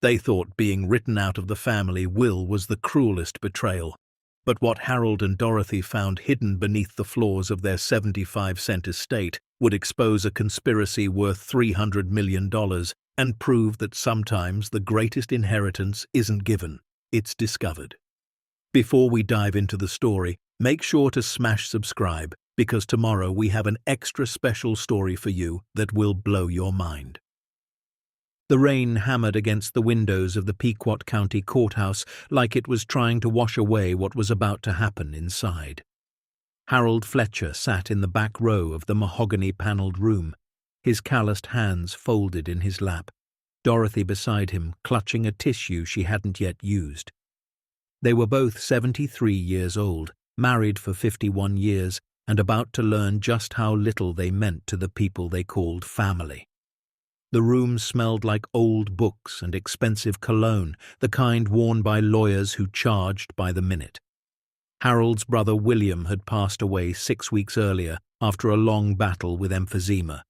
They thought being written out of the family will was the cruelest betrayal. But what Harold and Dorothy found hidden beneath the floors of their 75-cent estate would expose a conspiracy worth $300 million and prove that sometimes the greatest inheritance isn't given, it's discovered. Before we dive into the story, make sure to smash subscribe, because tomorrow we have an extra special story for you that will blow your mind. The rain hammered against the windows of the Pequot County Courthouse like it was trying to wash away what was about to happen inside. Harold Fletcher sat in the back row of the mahogany-paneled room, his calloused hands folded in his lap, Dorothy beside him clutching a tissue she hadn't yet used. They were both 73 years old, married for 51 years, and about to learn just how little they meant to the people they called family. The room smelled like old books and expensive cologne, the kind worn by lawyers who charged by the minute. Harold's brother William had passed away 6 weeks earlier after a long battle with emphysema.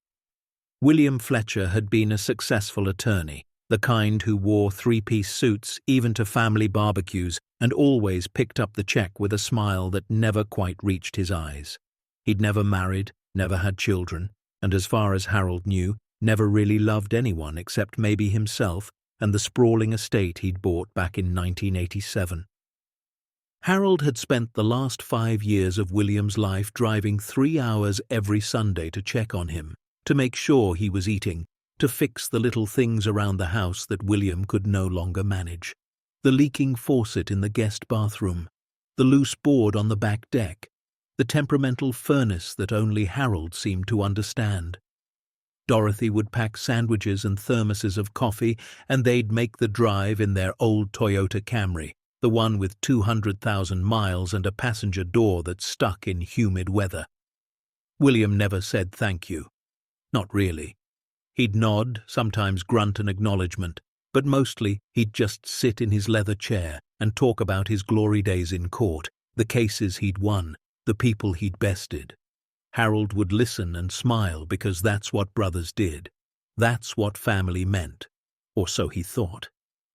William Fletcher had been a successful attorney, the kind who wore three-piece suits even to family barbecues and always picked up the check with a smile that never quite reached his eyes. He'd never married, never had children, and as far as Harold knew, never really loved anyone except maybe himself and the sprawling estate he'd bought back in 1987. Harold had spent the last 5 years of William's life driving 3 hours every Sunday to check on him, to make sure he was eating, to fix the little things around the house that William could no longer manage. The leaking faucet in the guest bathroom, the loose board on the back deck, the temperamental furnace that only Harold seemed to understand. Dorothy would pack sandwiches and thermoses of coffee, and they'd make the drive in their old Toyota Camry, the one with 200,000 miles and a passenger door that stuck in humid weather. William never said thank you. Not really. He'd nod, sometimes grunt an acknowledgement, but mostly he'd just sit in his leather chair and talk about his glory days in court, the cases he'd won, the people he'd bested. Harold would listen and smile because that's what brothers did. That's what family meant. Or so he thought.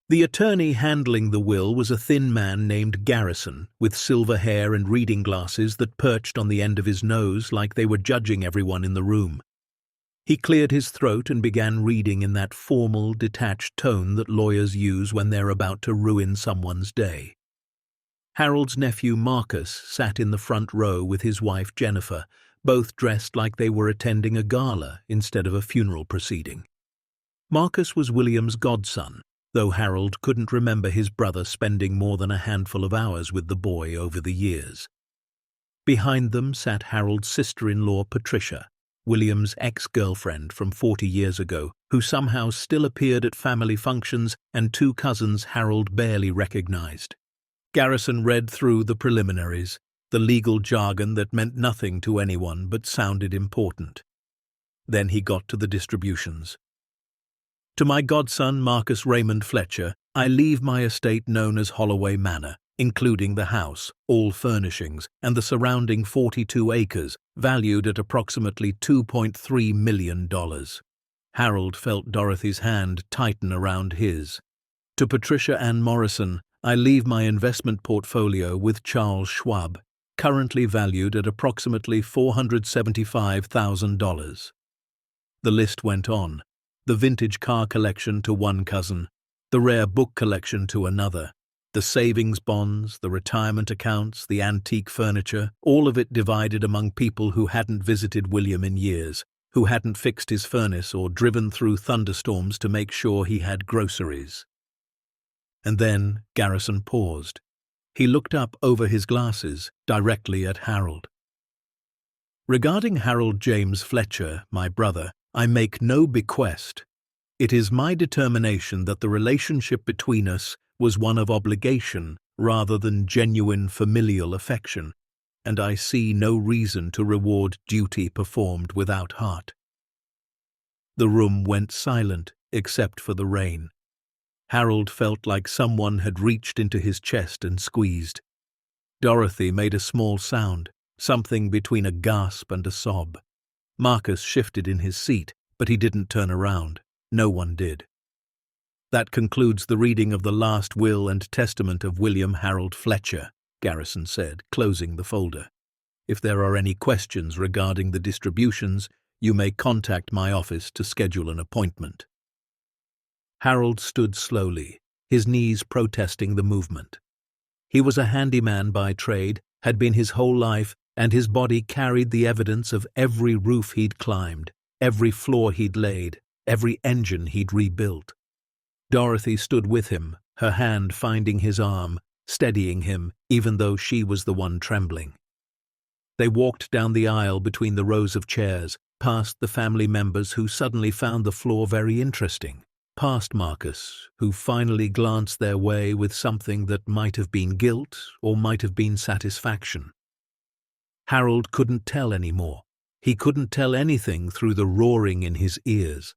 The attorney handling the will was a thin man named Garrison, with silver hair and reading glasses that perched on the end of his nose like they were judging everyone in the room. He cleared his throat and began reading in that formal, detached tone that lawyers use when they're about to ruin someone's day. Harold's nephew Marcus sat in the front row with his wife Jennifer, both dressed like they were attending a gala instead of a funeral proceeding. Marcus was William's godson, though Harold couldn't remember his brother spending more than a handful of hours with the boy over the years. Behind them sat Harold's sister-in-law Patricia, William's ex-girlfriend from 40 years ago, who somehow still appeared at family functions, and 2 cousins Harold barely recognized. Garrison read through the preliminaries, the legal jargon that meant nothing to anyone but sounded important. Then he got to the distributions. To my godson Marcus Raymond Fletcher, I leave my estate known as Holloway Manor, including the house, all furnishings, and the surrounding 42 acres, valued at approximately $2.3 million. Harold felt Dorothy's hand tighten around his. To Patricia Ann Morrison, I leave my investment portfolio with Charles Schwab, currently valued at approximately $475,000. The list went on. The vintage car collection to one cousin, the rare book collection to another, the savings bonds, the retirement accounts, the antique furniture, all of it divided among people who hadn't visited William in years, who hadn't fixed his furnace or driven through thunderstorms to make sure he had groceries. And then Garrison paused. He looked up over his glasses, directly at Harold. Regarding Harold James Fletcher, my brother, I make no bequest. It is my determination that the relationship between us was one of obligation rather than genuine familial affection, and I see no reason to reward duty performed without heart. The room went silent, except for the rain. Harold felt like someone had reached into his chest and squeezed. Dorothy made a small sound, something between a gasp and a sob. Marcus shifted in his seat, but he didn't turn around. No one did. That concludes the reading of the last will and testament of William Harold Fletcher, Garrison said, closing the folder. If there are any questions regarding the distributions, you may contact my office to schedule an appointment. Harold stood slowly, his knees protesting the movement. He was a handyman by trade, had been his whole life, and his body carried the evidence of every roof he'd climbed, every floor he'd laid, every engine he'd rebuilt. Dorothy stood with him, her hand finding his arm, steadying him, even though she was the one trembling. They walked down the aisle between the rows of chairs, past the family members who suddenly found the floor very interesting, past Marcus, who finally glanced their way with something that might have been guilt or might have been satisfaction. Harold couldn't tell any more. He couldn't tell anything through the roaring in his ears.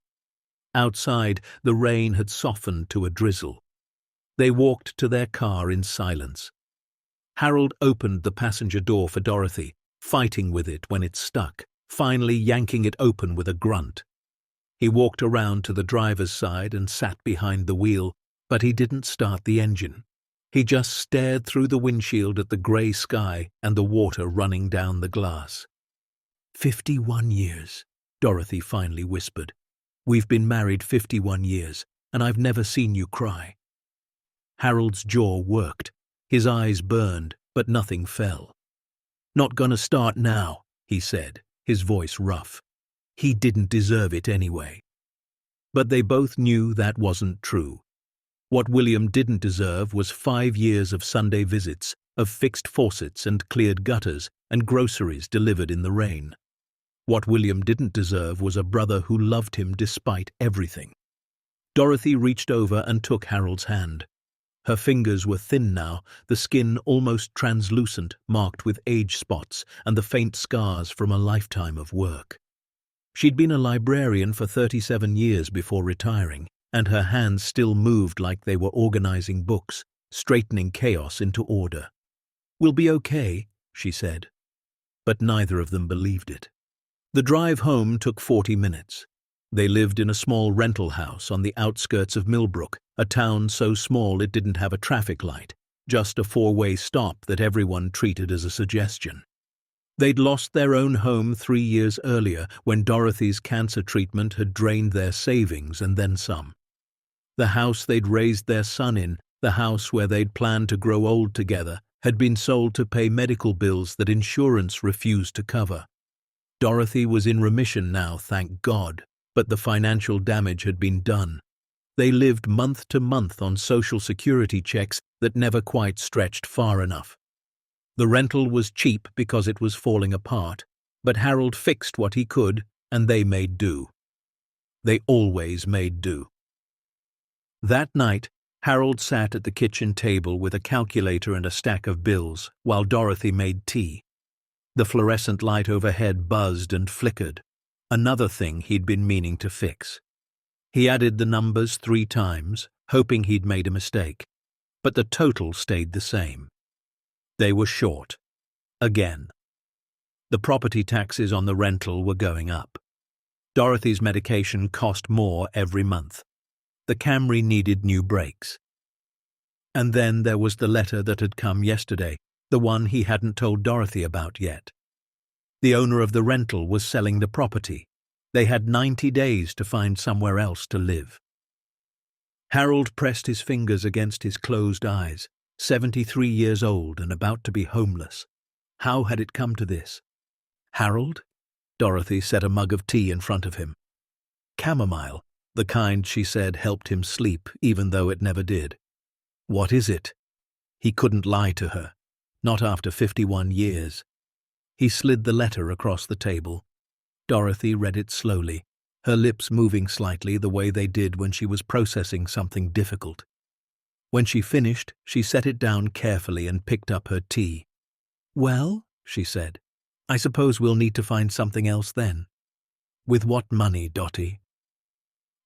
Outside, the rain had softened to a drizzle. They walked to their car in silence. Harold opened the passenger door for Dorothy, fighting with it when it stuck, finally yanking it open with a grunt. He walked around to the driver's side and sat behind the wheel, but he didn't start the engine. He just stared through the windshield at the grey sky and the water running down the glass. 51 years, Dorothy finally whispered. We've been married 51 years, and I've never seen you cry. Harold's jaw worked. His eyes burned, but nothing fell. Not gonna start now, he said, his voice rough. He didn't deserve it anyway. But they both knew that wasn't true. What William didn't deserve was 5 years of Sunday visits, of fixed faucets and cleared gutters, and groceries delivered in the rain. What William didn't deserve was a brother who loved him despite everything. Dorothy reached over and took Harold's hand. Her fingers were thin now, the skin almost translucent, marked with age spots and the faint scars from a lifetime of work. She'd been a librarian for 37 years before retiring, and her hands still moved like they were organizing books, straightening chaos into order. We'll be okay, she said. But neither of them believed it. The drive home took 40 minutes. They lived in a small rental house on the outskirts of Millbrook, a town so small it didn't have a traffic light, just a four-way stop that everyone treated as a suggestion. They'd lost their own home 3 years earlier when Dorothy's cancer treatment had drained their savings and then some. The house they'd raised their son in, the house where they'd planned to grow old together, had been sold to pay medical bills that insurance refused to cover. Dorothy was in remission now, thank God, but the financial damage had been done. They lived month to month on Social Security checks that never quite stretched far enough. The rental was cheap because it was falling apart, but Harold fixed what he could, and they made do. They always made do. That night, Harold sat at the kitchen table with a calculator and a stack of bills while Dorothy made tea. The fluorescent light overhead buzzed and flickered, another thing he'd been meaning to fix. He added the numbers 3 times, hoping he'd made a mistake, but the total stayed the same. They were short. Again. The property taxes on the rental were going up. Dorothy's medication cost more every month. The Camry needed new brakes. And then there was the letter that had come yesterday, the one he hadn't told Dorothy about yet. The owner of the rental was selling the property. They had 90 days to find somewhere else to live. Harold pressed his fingers against his closed eyes, 73 years old and about to be homeless. How had it come to this? Harold? Dorothy set a mug of tea in front of him. Chamomile, the kind she said helped him sleep even though it never did. What is it? He couldn't lie to her. Not after 51 years. He slid the letter across the table. Dorothy read it slowly, her lips moving slightly the way they did when she was processing something difficult. When she finished, she set it down carefully and picked up her tea. Well, she said, I suppose we'll need to find something else then. With what money, Dottie?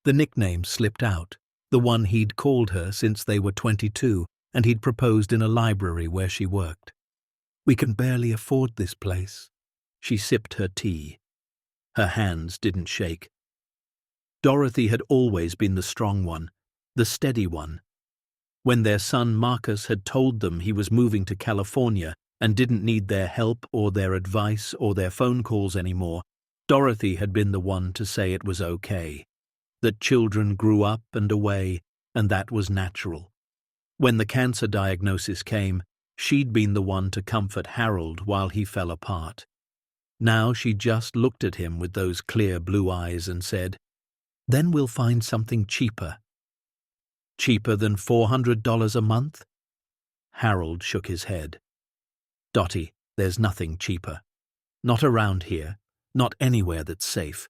The nickname slipped out, the one he'd called her since they were 22, and he'd proposed in a library where she worked. We can barely afford this place. She sipped her tea. Her hands didn't shake. Dorothy had always been the strong one, the steady one. When their son Marcus had told them he was moving to California and didn't need their help or their advice or their phone calls anymore, Dorothy had been the one to say it was okay, that children grew up and away, and that was natural. When the cancer diagnosis came, she'd been the one to comfort Harold while he fell apart. Now she just looked at him with those clear blue eyes and said, "Then we'll find something cheaper." Cheaper than $400 a month? Harold shook his head. Dottie, there's nothing cheaper. Not around here, not anywhere that's safe.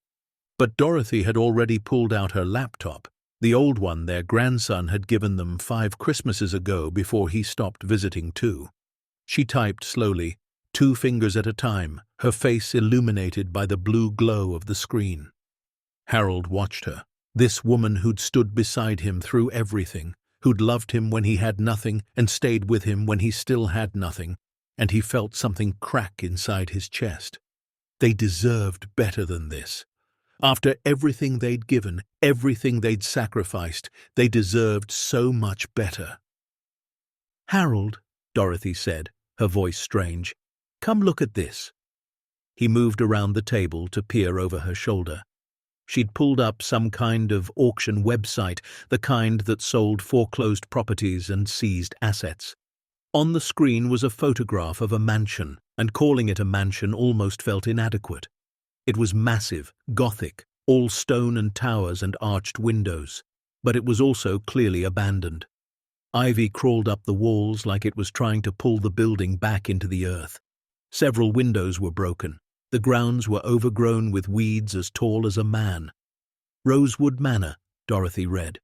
But Dorothy had already pulled out her laptop, the old one their grandson had given them 5 Christmases ago before he stopped visiting too. She typed slowly, 2 fingers at a time, her face illuminated by the blue glow of the screen. Harold watched her, this woman who'd stood beside him through everything, who'd loved him when he had nothing and stayed with him when he still had nothing, and he felt something crack inside his chest. They deserved better than this. After everything they'd given, everything they'd sacrificed, they deserved so much better. "Harold," Dorothy said, her voice strange, "come look at this." He moved around the table to peer over her shoulder. She'd pulled up some kind of auction website, the kind that sold foreclosed properties and seized assets. On the screen was a photograph of a mansion, and calling it a mansion almost felt inadequate. It was massive, Gothic, all stone and towers and arched windows, but it was also clearly abandoned. Ivy crawled up the walls like it was trying to pull the building back into the earth. Several windows were broken. The grounds were overgrown with weeds as tall as a man. Rosewood Manor, Dorothy read.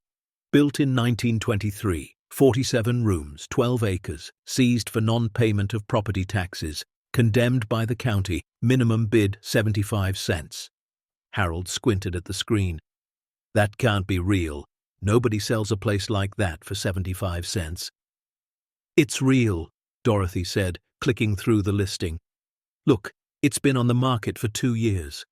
Built in 1923, 47 rooms, 12 acres, seized for non-payment of property taxes, condemned by the county, minimum bid 75 cents. Harold squinted at the screen. That can't be real. Nobody sells a place like that for 75 cents. It's real, Dorothy said, clicking through the listing. Look, it's been on the market for 2 years.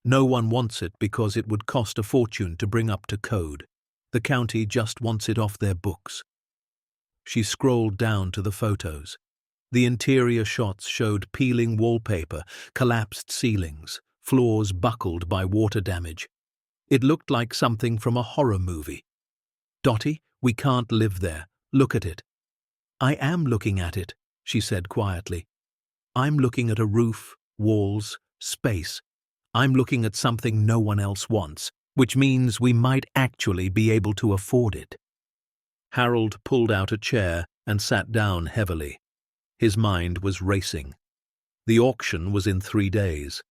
No one wants it because it would cost a fortune to bring up to code. The county just wants it off their books. She scrolled down to the photos. The interior shots showed peeling wallpaper, collapsed ceilings, floors buckled by water damage. It looked like something from a horror movie. "Dottie, we can't live there. Look at it." "I am looking at it," she said quietly. "I'm looking at a roof, walls, space. I'm looking at something no one else wants, which means we might actually be able to afford it." Harold pulled out a chair and sat down heavily. His mind was racing. The auction was in 3 days.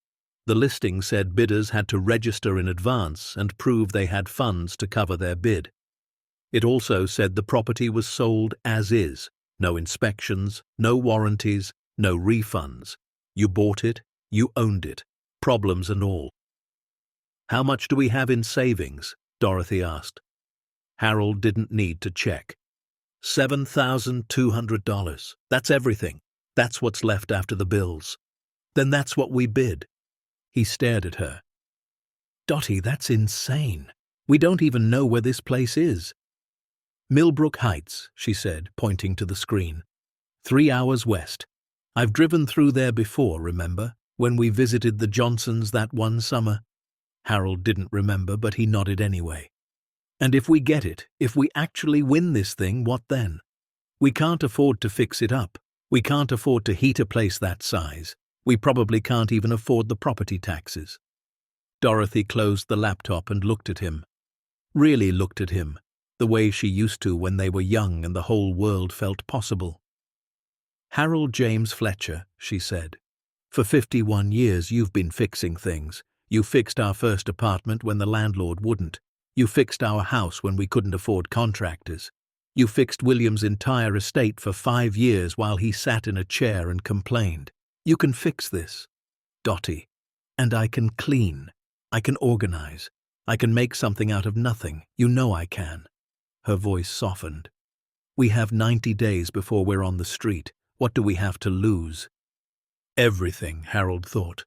The listing said bidders had to register in advance and prove they had funds to cover their bid. It also said the property was sold as is, no inspections, no warranties, no refunds. You bought it, you owned it, problems and all. "How much do we have in savings?" Dorothy asked. Harold didn't need to check. $7,200. That's everything. That's what's left after the bills. Then that's what we bid. He stared at her. "Dottie, that's insane. We don't even know where this place is." "Millbrook Heights," she said, pointing to the screen. 3 hours west. I've driven through there before, remember, when we visited the Johnsons that one summer? Harold didn't remember, but he nodded anyway. "And if we get it, if we actually win this thing, what then? We can't afford to fix it up. We can't afford to heat a place that size. We probably can't even afford the property taxes." Dorothy closed the laptop and looked at him. Really looked at him, the way she used to when they were young and the whole world felt possible. "Harold James Fletcher," she said. "For 51 years you've been fixing things. You fixed our first apartment when the landlord wouldn't. You fixed our house when we couldn't afford contractors. You fixed William's entire estate for 5 years while he sat in a chair and complained. You can fix this, Dottie. And I can clean. I can organize. I can make something out of nothing. You know I can." Her voice softened. "We have 90 days before we're on the street. What do we have to lose?" Everything, Harold thought.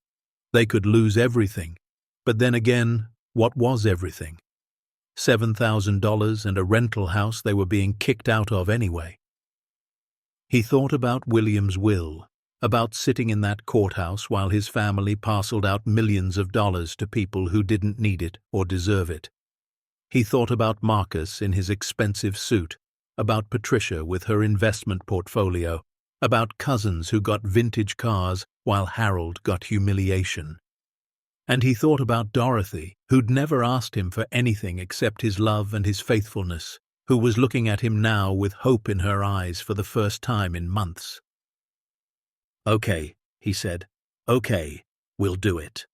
They could lose everything. But then again, what was everything? $7,000 and a rental house they were being kicked out of anyway. He thought about William's will, about sitting in that courthouse while his family parceled out millions of dollars to people who didn't need it or deserve it. He thought about Marcus in his expensive suit, about Patricia with her investment portfolio, about cousins who got vintage cars while Harold got humiliation. And he thought about Dorothy, who'd never asked him for anything except his love and his faithfulness, who was looking at him now with hope in her eyes for the first time in months. "Okay," he said. "Okay, we'll do it."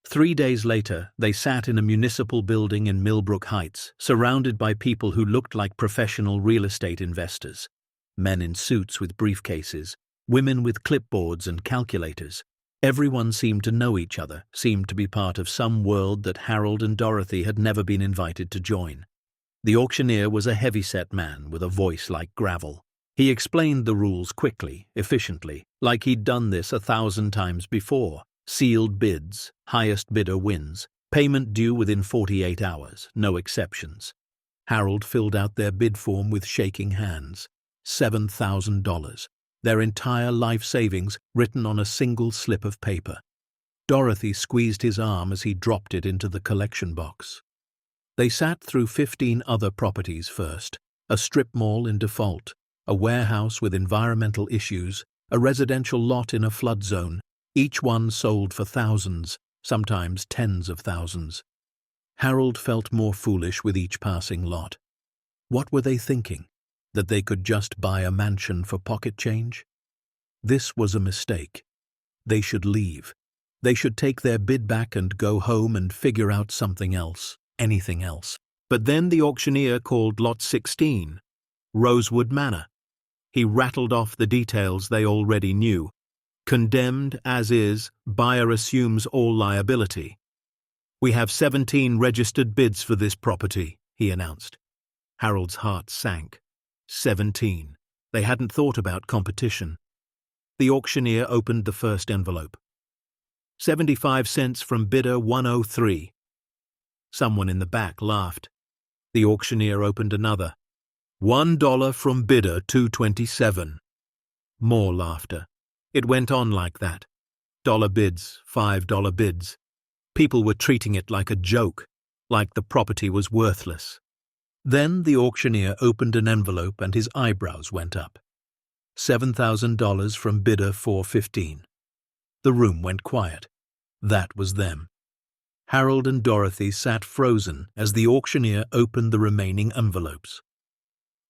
3 days later, they sat in a municipal building in Millbrook Heights, surrounded by people who looked like professional real estate investors. Men in suits with briefcases, women with clipboards and calculators. Everyone seemed to know each other, seemed to be part of some world that Harold and Dorothy had never been invited to join. The auctioneer was a heavy-set man with a voice like gravel. He explained the rules quickly, efficiently, like he'd done this 1,000 times before. Sealed bids, highest bidder wins, payment due within 48 hours, no exceptions. Harold filled out their bid form with shaking hands. $7,000, their entire life savings written on a single slip of paper. Dorothy squeezed his arm as he dropped it into the collection box. They sat through 15 other properties first, a strip mall in default, a warehouse with environmental issues, a residential lot in a flood zone, each one sold for thousands, sometimes tens of thousands. Harold felt more foolish with each passing lot. What were they thinking? That they could just buy a mansion for pocket change? This was a mistake. They should leave. They should take their bid back and go home and figure out something else, anything else. But then the auctioneer called Lot 16, Rosewood Manor. He rattled off the details they already knew. Condemned as is, buyer assumes all liability. "We have 17 registered bids for this property," he announced. Harold's heart sank. 17. They hadn't thought about competition. The auctioneer opened the first envelope. 75 cents from bidder 103. Someone in the back laughed. The auctioneer opened another. $1 from bidder 227. More laughter. It went on like that. $1 bids, $5 bids. People were treating it like a joke, like the property was worthless. Then the auctioneer opened an envelope and his eyebrows went up. $7,000 from bidder 415. The room went quiet. That was them. Harold and Dorothy sat frozen as the auctioneer opened the remaining envelopes.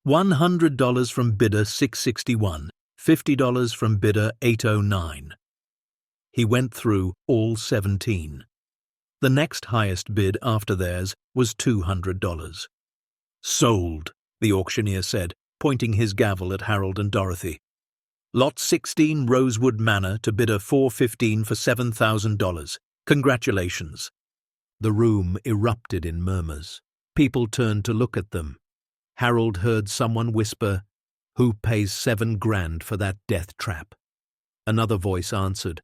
$100 from bidder 661, $50 from bidder 809. He went through all 17. The next highest bid after theirs was $200. "Sold," the auctioneer said, pointing his gavel at Harold and Dorothy. "Lot 16 Rosewood Manor to bidder 415 for $7,000. Congratulations." The room erupted in murmurs. People turned to look at them. Harold heard someone whisper, "Who pays $7,000 for that death trap?" Another voice answered,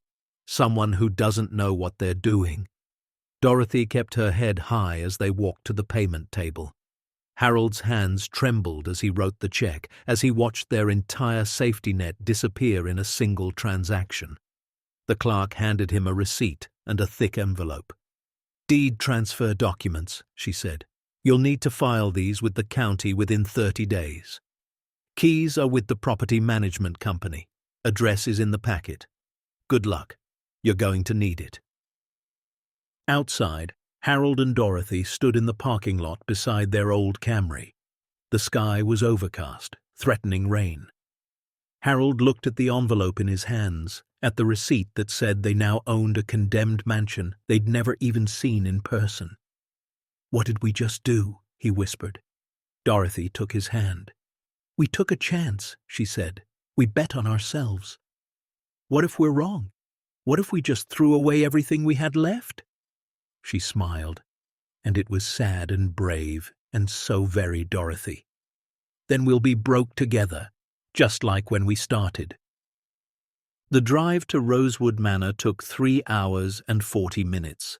"Someone who doesn't know what they're doing." Dorothy kept her head high as they walked to the payment table. Harold's hands trembled as he wrote the check, as he watched their entire safety net disappear in a single transaction. The clerk handed him a receipt and a thick envelope. "Deed transfer documents," she said. "You'll need to file these with the county within 30 days. Keys are with the property management company. Address is in the packet. Good luck. You're going to need it." Outside, Harold and Dorothy stood in the parking lot beside their old Camry. The sky was overcast, threatening rain. Harold looked at the envelope in his hands, at the receipt that said they now owned a condemned mansion they'd never even seen in person. "What did we just do?" he whispered. Dorothy took his hand. "We took a chance," she said. "We bet on ourselves. What if we're wrong? What if we just threw away everything we had left?" She smiled, and it was sad and brave and so very Dorothy. "Then we'll be broke together, just like when we started." The drive to Rosewood Manor took 3 hours and 40 minutes.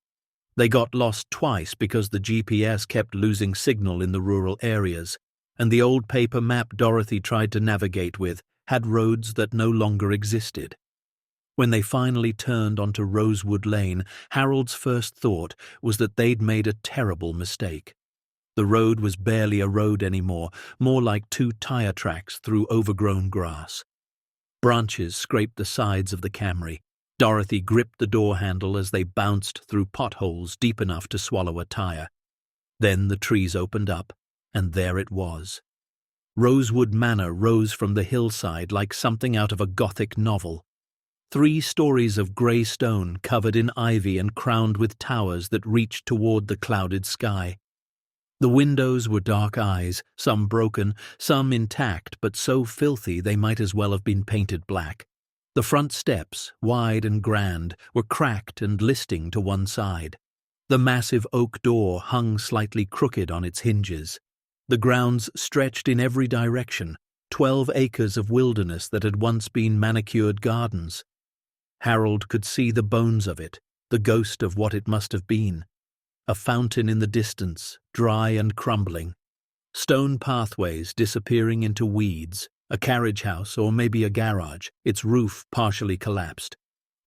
They got lost twice because the GPS kept losing signal in the rural areas, and the old paper map Dorothy tried to navigate with had roads that no longer existed. When they finally turned onto Rosewood Lane, Harold's first thought was that they'd made a terrible mistake. The road was barely a road anymore, more like 2 tire tracks through overgrown grass. Branches scraped the sides of the Camry. Dorothy gripped the door handle as they bounced through potholes deep enough to swallow a tire. Then the trees opened up, and there it was. Rosewood Manor rose from the hillside like something out of a Gothic novel. 3 stories of grey stone covered in ivy and crowned with towers that reached toward the clouded sky. The windows were dark eyes, some broken, some intact, but so filthy they might as well have been painted black. The front steps, wide and grand, were cracked and listing to one side. The massive oak door hung slightly crooked on its hinges. The grounds stretched in every direction, 12 acres of wilderness that had once been manicured gardens. Harold could see the bones of it, the ghost of what it must have been. A fountain in the distance, dry and crumbling. Stone pathways disappearing into weeds, a carriage house or maybe a garage, its roof partially collapsed.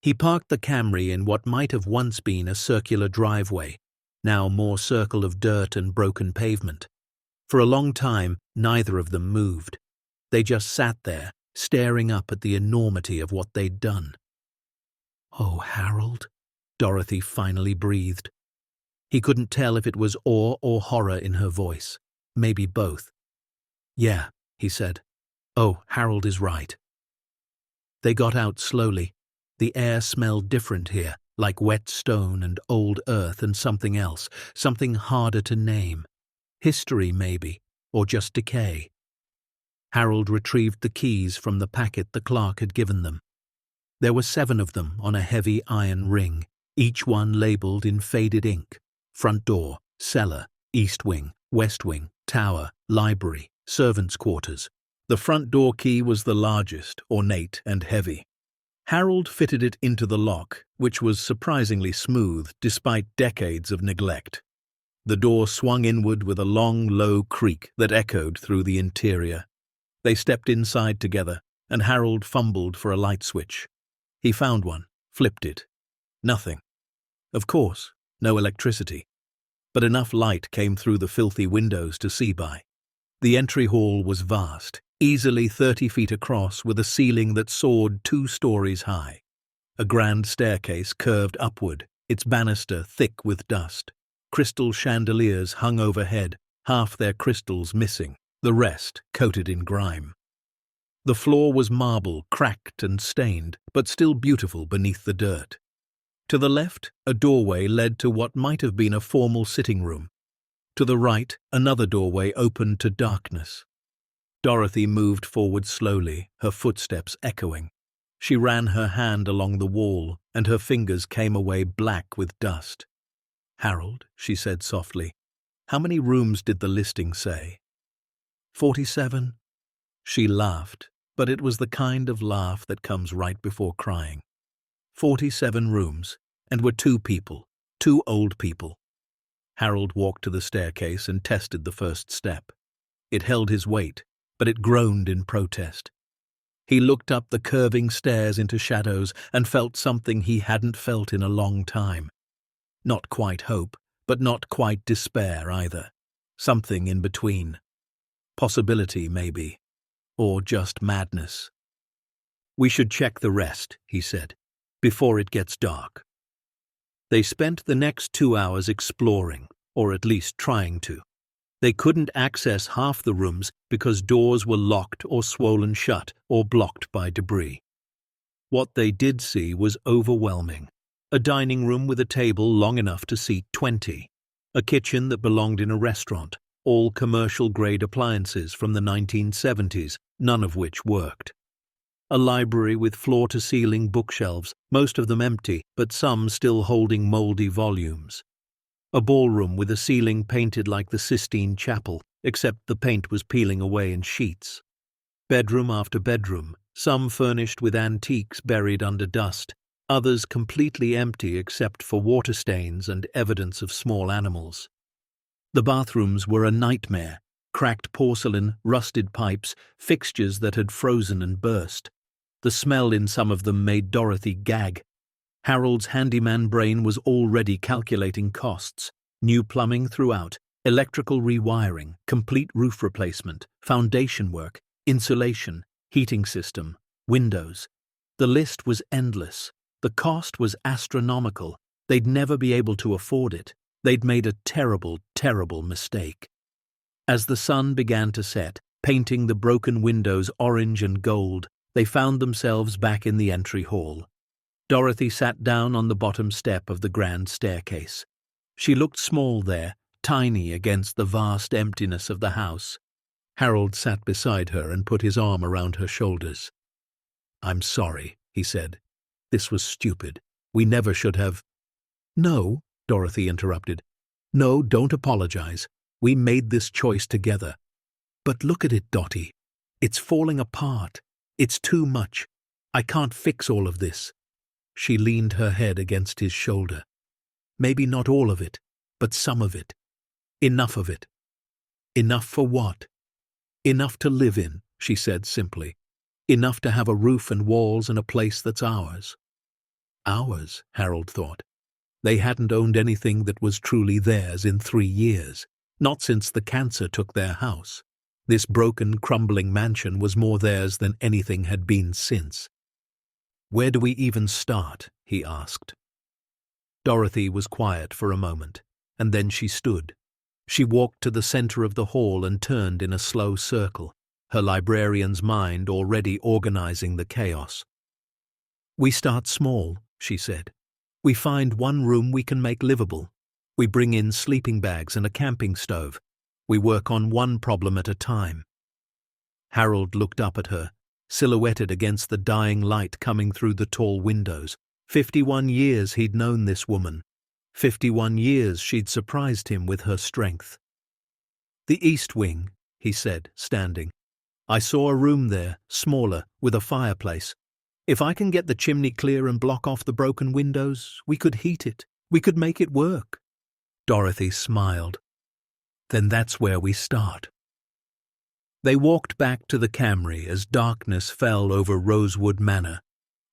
He parked the Camry in what might have once been a circular driveway, now more circle of dirt and broken pavement. For a long time, neither of them moved. They just sat there, staring up at the enormity of what they'd done. "Oh, Harold," Dorothy finally breathed. He couldn't tell if it was awe or horror in her voice. Maybe both. "Yeah," he said. "Oh, Harold is right." They got out slowly. The air smelled different here, like wet stone and old earth and something else, something harder to name. History, maybe, or just decay. Harold retrieved the keys from the packet the clerk had given them. There were 7 of them on a heavy iron ring, each one labeled in faded ink. Front door, cellar, east wing, west wing, tower, library, servants' quarters. The front door key was the largest, ornate and heavy. Harold fitted it into the lock, which was surprisingly smooth despite decades of neglect. The door swung inward with a long, low creak that echoed through the interior. They stepped inside together, and Harold fumbled for a light switch. He found one, flipped it. Nothing. Of course, no electricity. But enough light came through the filthy windows to see by. The entry hall was vast, easily 30 feet across with a ceiling that soared 2 stories high. A grand staircase curved upward, its banister thick with dust. Crystal chandeliers hung overhead, half their crystals missing, the rest coated in grime. The floor was marble, cracked and stained, but still beautiful beneath the dirt. To the left, a doorway led to what might have been a formal sitting room. To the right, another doorway opened to darkness. Dorothy moved forward slowly, her footsteps echoing. She ran her hand along the wall, and her fingers came away black with dust. "Harold," she said softly, "how many rooms did the listing say?" 47. She laughed, but it was the kind of laugh that comes right before crying. 47 rooms, and were 2 people, 2 old people. Harold walked to the staircase and tested the first step. It held his weight, but it groaned in protest. He looked up the curving stairs into shadows and felt something he hadn't felt in a long time. Not quite hope, but not quite despair either. Something in between. Possibility, maybe. Or just madness. "We should check the rest," he said, "before it gets dark." They spent the next 2 hours exploring, or at least trying to. They couldn't access half the rooms because doors were locked or swollen shut or blocked by debris. What they did see was overwhelming. A dining room with a table long enough to seat 20. A kitchen that belonged in a restaurant, all commercial-grade appliances from the 1970s, none of which worked. A library with floor-to-ceiling bookshelves, most of them empty, but some still holding mouldy volumes. A ballroom with a ceiling painted like the Sistine Chapel, except the paint was peeling away in sheets. Bedroom after bedroom, some furnished with antiques buried under dust, others completely empty except for water stains and evidence of small animals. The bathrooms were a nightmare: cracked porcelain, rusted pipes, fixtures that had frozen and burst. The smell in some of them made Dorothy gag. Harold's handyman brain was already calculating costs: new plumbing throughout, electrical rewiring, complete roof replacement, foundation work, insulation, heating system, windows. The list was endless. The cost was astronomical. They'd never be able to afford it. They'd made a terrible, terrible mistake. As the sun began to set, painting the broken windows orange and gold, they found themselves back in the entry hall. Dorothy sat down on the bottom step of the grand staircase. She looked small there, tiny against the vast emptiness of the house. Harold sat beside her and put his arm around her shoulders. "I'm sorry," he said. "This was stupid. We never should have—" "No," Dorothy interrupted. "No, don't apologize. We made this choice together. But look at it, Dottie. It's falling apart. It's too much. I can't fix all of this." She leaned her head against his shoulder. "Maybe not all of it, but some of it. Enough of it." "Enough for what?" "Enough to live in," she said simply. "Enough to have a roof and walls and a place that's ours." Ours, Harold thought. They hadn't owned anything that was truly theirs in 3 years, not since the cancer took their house. This broken, crumbling mansion was more theirs than anything had been since. "Where do we even start?" he asked. Dorothy was quiet for a moment, and then she stood. She walked to the center of the hall and turned in a slow circle, her librarian's mind already organizing the chaos. "We start small," she said. "We find one room we can make livable. We bring in sleeping bags and a camping stove. We work on one problem at a time." Harold looked up at her, silhouetted against the dying light coming through the tall windows. 51 years he'd known this woman. 51 years she'd surprised him with her strength. "The East Wing," he said, standing. "I saw a room there, smaller, with a fireplace. If I can get the chimney clear and block off the broken windows, we could heat it. We could make it work." Dorothy smiled. "Then that's where we start." They walked back to the Camry as darkness fell over Rosewood Manor.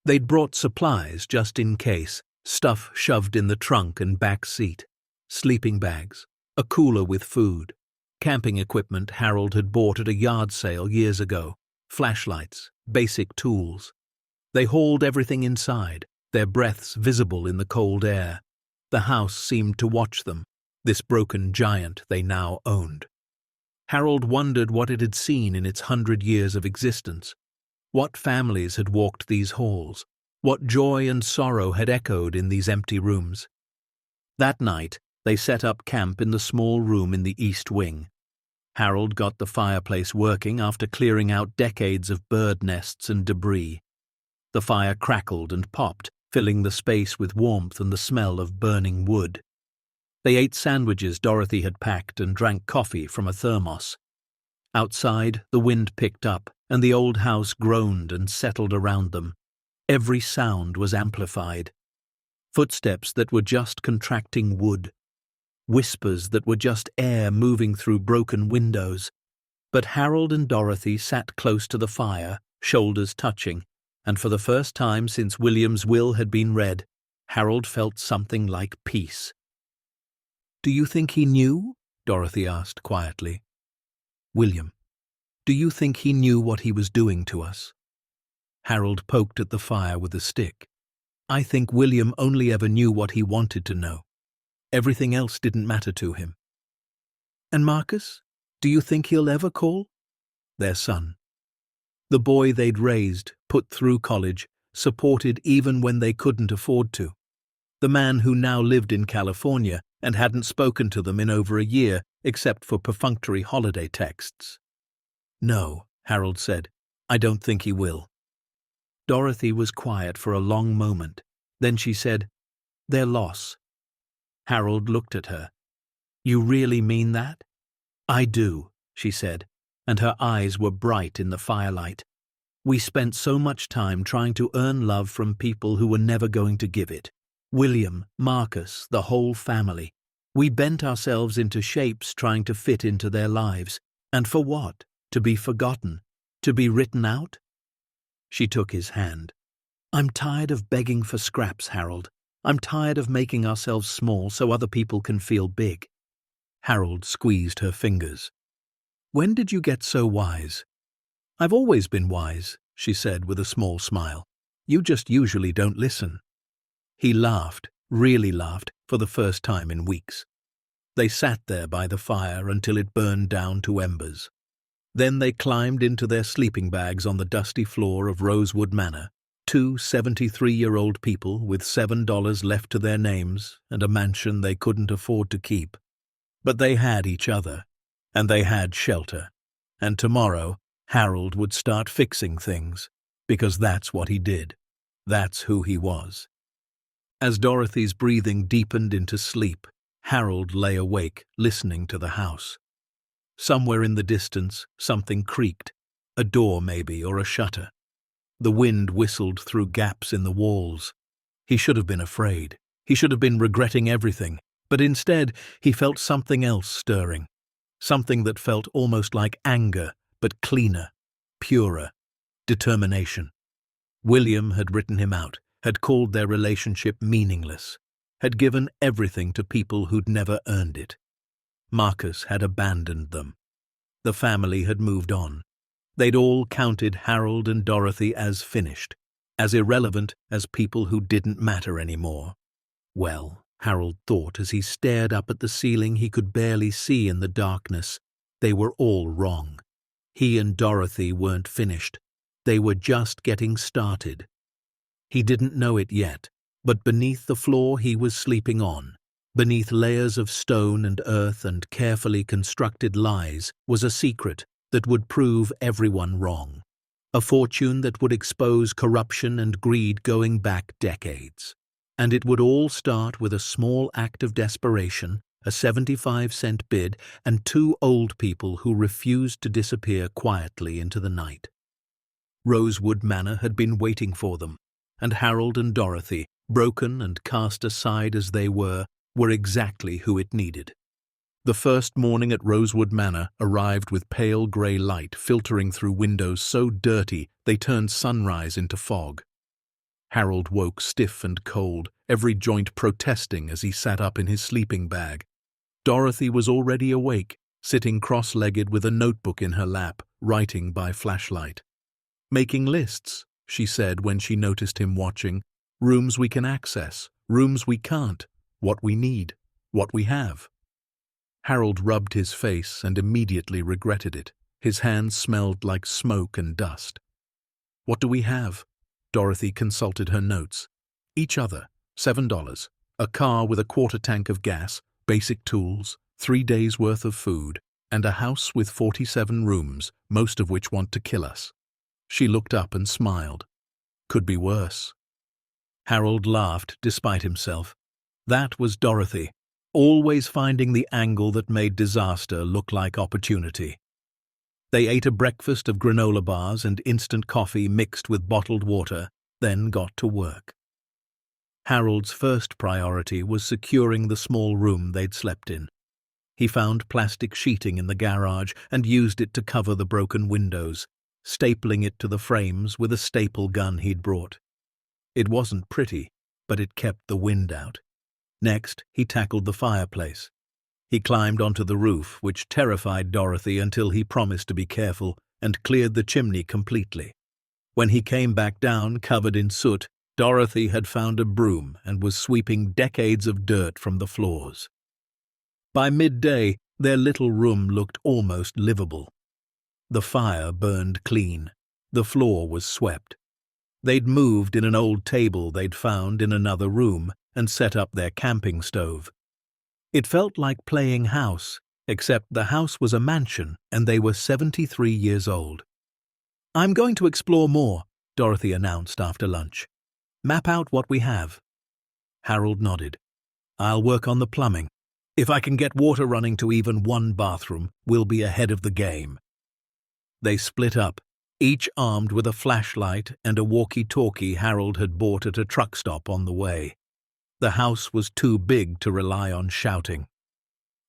They'd brought supplies just in case, stuff shoved in the trunk and back seat, sleeping bags, a cooler with food, camping equipment Harold had bought at a yard sale years ago, flashlights, basic tools. They hauled everything inside, their breaths visible in the cold air. The house seemed to watch them, this broken giant they now owned. Harold wondered what it had seen in its 100 years of existence. What families had walked these halls? What joy and sorrow had echoed in these empty rooms? That night, they set up camp in the small room in the East Wing. Harold got the fireplace working after clearing out decades of bird nests and debris. The fire crackled and popped, filling the space with warmth and the smell of burning wood. They ate sandwiches Dorothy had packed and drank coffee from a thermos. Outside, the wind picked up, and the old house groaned and settled around them. Every sound was amplified. Footsteps that were just contracting wood. Whispers that were just air moving through broken windows. But Harold and Dorothy sat close to the fire, shoulders touching, and for the first time since William's will had been read, Harold felt something like peace. "Do you think he knew?" Dorothy asked quietly. "William, do you think he knew what he was doing to us?" Harold poked at the fire with a stick. "I think William only ever knew what he wanted to know. Everything else didn't matter to him." "And Marcus? Do you think he'll ever call?" Their son. The boy they'd raised, put through college, supported even when they couldn't afford to. The man who now lived in California and hadn't spoken to them in over a year except for perfunctory holiday texts. "No," Harold said. "I don't think he will." Dorothy was quiet for a long moment. Then she said, "Their loss." Harold looked at her. "You really mean that?" "I do," she said, and her eyes were bright in the firelight. We spent so much time trying to earn love from people who were never going to give it. William, Marcus, the whole family. We bent ourselves into shapes trying to fit into their lives. And for what? To be forgotten? To be written out? She took his hand. I'm tired of begging for scraps, Harold. I'm tired of making ourselves small so other people can feel big. Harold squeezed her fingers. When did you get so wise? I've always been wise, she said with a small smile. You just usually don't listen. He laughed, really laughed, for the first time in weeks. They sat there by the fire until it burned down to embers. Then they climbed into their sleeping bags on the dusty floor of Rosewood Manor, two 73-year-old people with $7 left to their names and a mansion they couldn't afford to keep. But they had each other, and they had shelter. And tomorrow, Harold would start fixing things, because that's what he did. That's who he was. As Dorothy's breathing deepened into sleep, Harold lay awake, listening to the house. Somewhere in the distance, something creaked, a door maybe, or a shutter. The wind whistled through gaps in the walls. He should have been afraid. He should have been regretting everything, but instead he felt something else stirring. Something that felt almost like anger, but cleaner, purer, determination. William had written him out, had called their relationship meaningless, had given everything to people who'd never earned it. Marcus had abandoned them. The family had moved on. They'd all counted Harold and Dorothy as finished, as irrelevant as people who didn't matter anymore. Well, Harold thought as he stared up at the ceiling he could barely see in the darkness, they were all wrong. He and Dorothy weren't finished. They were just getting started. He didn't know it yet, but beneath the floor he was sleeping on, beneath layers of stone and earth and carefully constructed lies, was a secret that would prove everyone wrong. A fortune that would expose corruption and greed going back decades. And it would all start with a small act of desperation, a 75-cent bid, and two old people who refused to disappear quietly into the night. Rosewood Manor had been waiting for them, and Harold and Dorothy, broken and cast aside as they were exactly who it needed. The first morning at Rosewood Manor arrived with pale grey light filtering through windows so dirty they turned sunrise into fog. Harold woke stiff and cold, every joint protesting as he sat up in his sleeping bag. Dorothy was already awake, sitting cross-legged with a notebook in her lap, writing by flashlight. "Making lists," she said when she noticed him watching. "Rooms we can access, rooms we can't, what we need, what we have." Harold rubbed his face and immediately regretted it. His hands smelled like smoke and dust. "What do we have?" Dorothy consulted her notes. "Each other, $7, a car with a quarter tank of gas, basic tools, 3 days' worth of food, and a house with 47 rooms, most of which want to kill us." She looked up and smiled. Could be worse. Harold laughed despite himself. That was Dorothy, always finding the angle that made disaster look like opportunity. They ate a breakfast of granola bars and instant coffee mixed with bottled water, then got to work. Harold's first priority was securing the small room they'd slept in. He found plastic sheeting in the garage and used it to cover the broken windows, stapling it to the frames with a staple gun he'd brought. It wasn't pretty, but it kept the wind out. Next, he tackled the fireplace. He climbed onto the roof, which terrified Dorothy until he promised to be careful, and cleared the chimney completely. When he came back down, covered in soot, Dorothy had found a broom and was sweeping decades of dirt from the floors. By midday, their little room looked almost livable. The fire burned clean. The floor was swept. They'd moved in an old table they'd found in another room and set up their camping stove. It felt like playing house, except the house was a mansion and they were 73 years old. "I'm going to explore more," Dorothy announced after lunch. "Map out what we have." Harold nodded. "I'll work on the plumbing. If I can get water running to even one bathroom, we'll be ahead of the game." They split up, each armed with a flashlight and a walkie-talkie Harold had bought at a truck stop on the way. The house was too big to rely on shouting.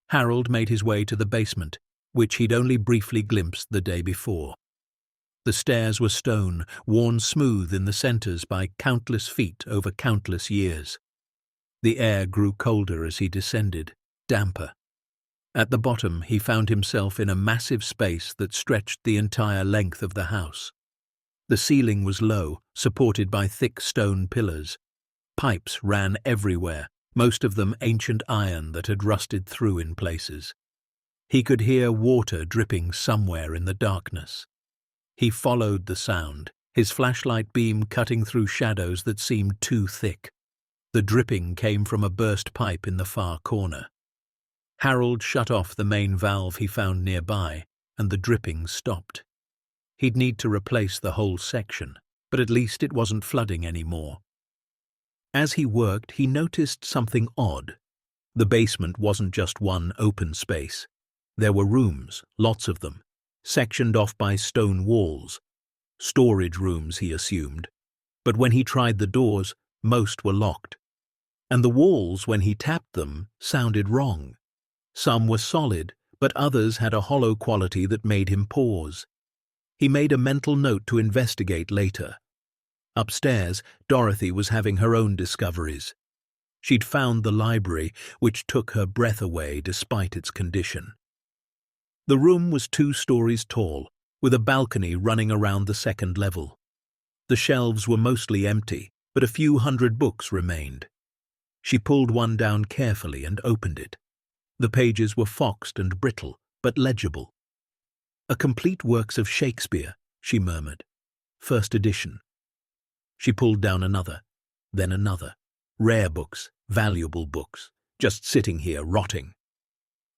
Harold made his way to the basement, which he'd only briefly glimpsed the day before. The stairs were stone, worn smooth in the centers by countless feet over countless years. The air grew colder as he descended, damper. At the bottom, he found himself in a massive space that stretched the entire length of the house. The ceiling was low, supported by thick stone pillars. Pipes ran everywhere, most of them ancient iron that had rusted through in places. He could hear water dripping somewhere in the darkness. He followed the sound, his flashlight beam cutting through shadows that seemed too thick. The dripping came from a burst pipe in the far corner. Harold shut off the main valve he found nearby, and the dripping stopped. He'd need to replace the whole section, but at least it wasn't flooding anymore. As he worked, he noticed something odd. The basement wasn't just one open space. There were rooms, lots of them, sectioned off by stone walls. Storage rooms, he assumed. But when he tried the doors, most were locked. And the walls, when he tapped them, sounded wrong. Some were solid, but others had a hollow quality that made him pause. He made a mental note to investigate later. Upstairs, Dorothy was having her own discoveries. She'd found the library, which took her breath away despite its condition. The room was 2 stories tall, with a balcony running around the second level. The shelves were mostly empty, but a few hundred books remained. She pulled one down carefully and opened it. The pages were foxed and brittle, but legible. "A complete works of Shakespeare," she murmured. "First edition." She pulled down another, then another. Rare books, valuable books, just sitting here rotting.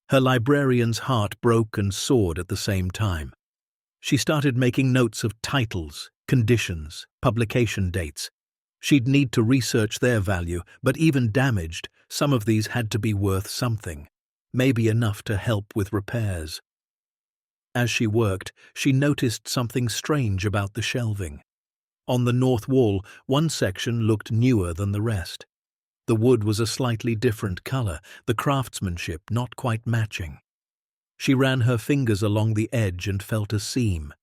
Her librarian's heart broke and soared at the same time. She started making notes of titles, conditions, publication dates. She'd need to research their value, but even damaged, some of these had to be worth something. Maybe enough to help with repairs. As she worked, she noticed something strange about the shelving. On the north wall, one section looked newer than the rest. The wood was a slightly different color, the craftsmanship not quite matching. She ran her fingers along the edge and felt a seam.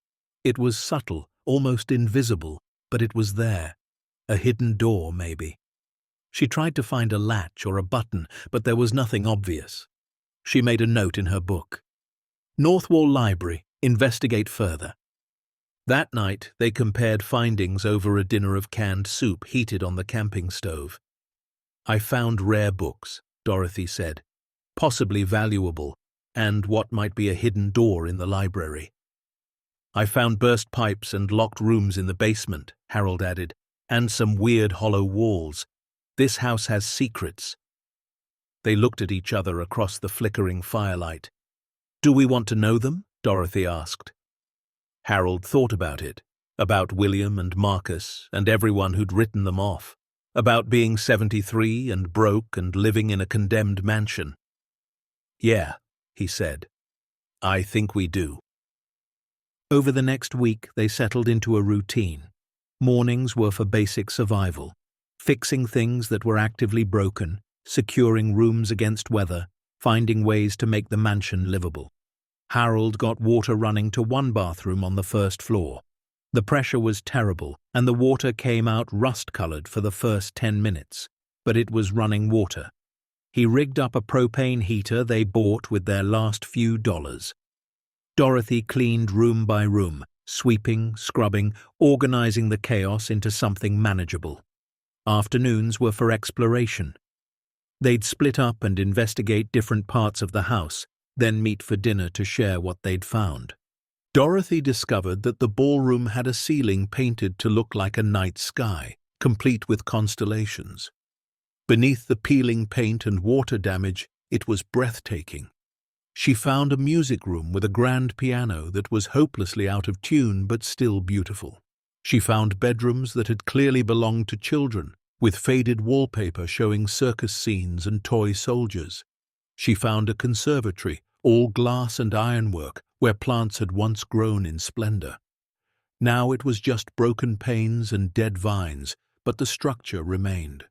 It was subtle, almost invisible, but it was there. A hidden door, maybe. She tried to find a latch or a button, but there was nothing obvious. She made a note in her book. North Wall Library, investigate further. That night, they compared findings over a dinner of canned soup heated on the camping stove. "I found rare books," Dorothy said, "possibly valuable, and what might be a hidden door in the library." "I found burst pipes and locked rooms in the basement," Harold added, "and some weird hollow walls. This house has secrets." They looked at each other across the flickering firelight. "Do we want to know them?" Dorothy asked. Harold thought about it, about William and Marcus and everyone who'd written them off, about being 73 and broke and living in a condemned mansion. "Yeah," he said, "I think we do." Over the next week, they settled into a routine. Mornings were for basic survival, fixing things that were actively broken, securing rooms against weather, finding ways to make the mansion livable. Harold got water running to one bathroom on the first floor. The pressure was terrible, and the water came out rust-colored for the first 10 minutes, but it was running water. He rigged up a propane heater they bought with their last few dollars. Dorothy cleaned room by room, sweeping, scrubbing, organizing the chaos into something manageable. Afternoons were for exploration. They'd split up and investigate different parts of the house, then meet for dinner to share what they'd found. Dorothy discovered that the ballroom had a ceiling painted to look like a night sky, complete with constellations. Beneath the peeling paint and water damage, it was breathtaking. She found a music room with a grand piano that was hopelessly out of tune but still beautiful. She found bedrooms that had clearly belonged to children, with faded wallpaper showing circus scenes and toy soldiers. She found a conservatory, all glass and ironwork, where plants had once grown in splendor. Now it was just broken panes and dead vines, but the structure remained.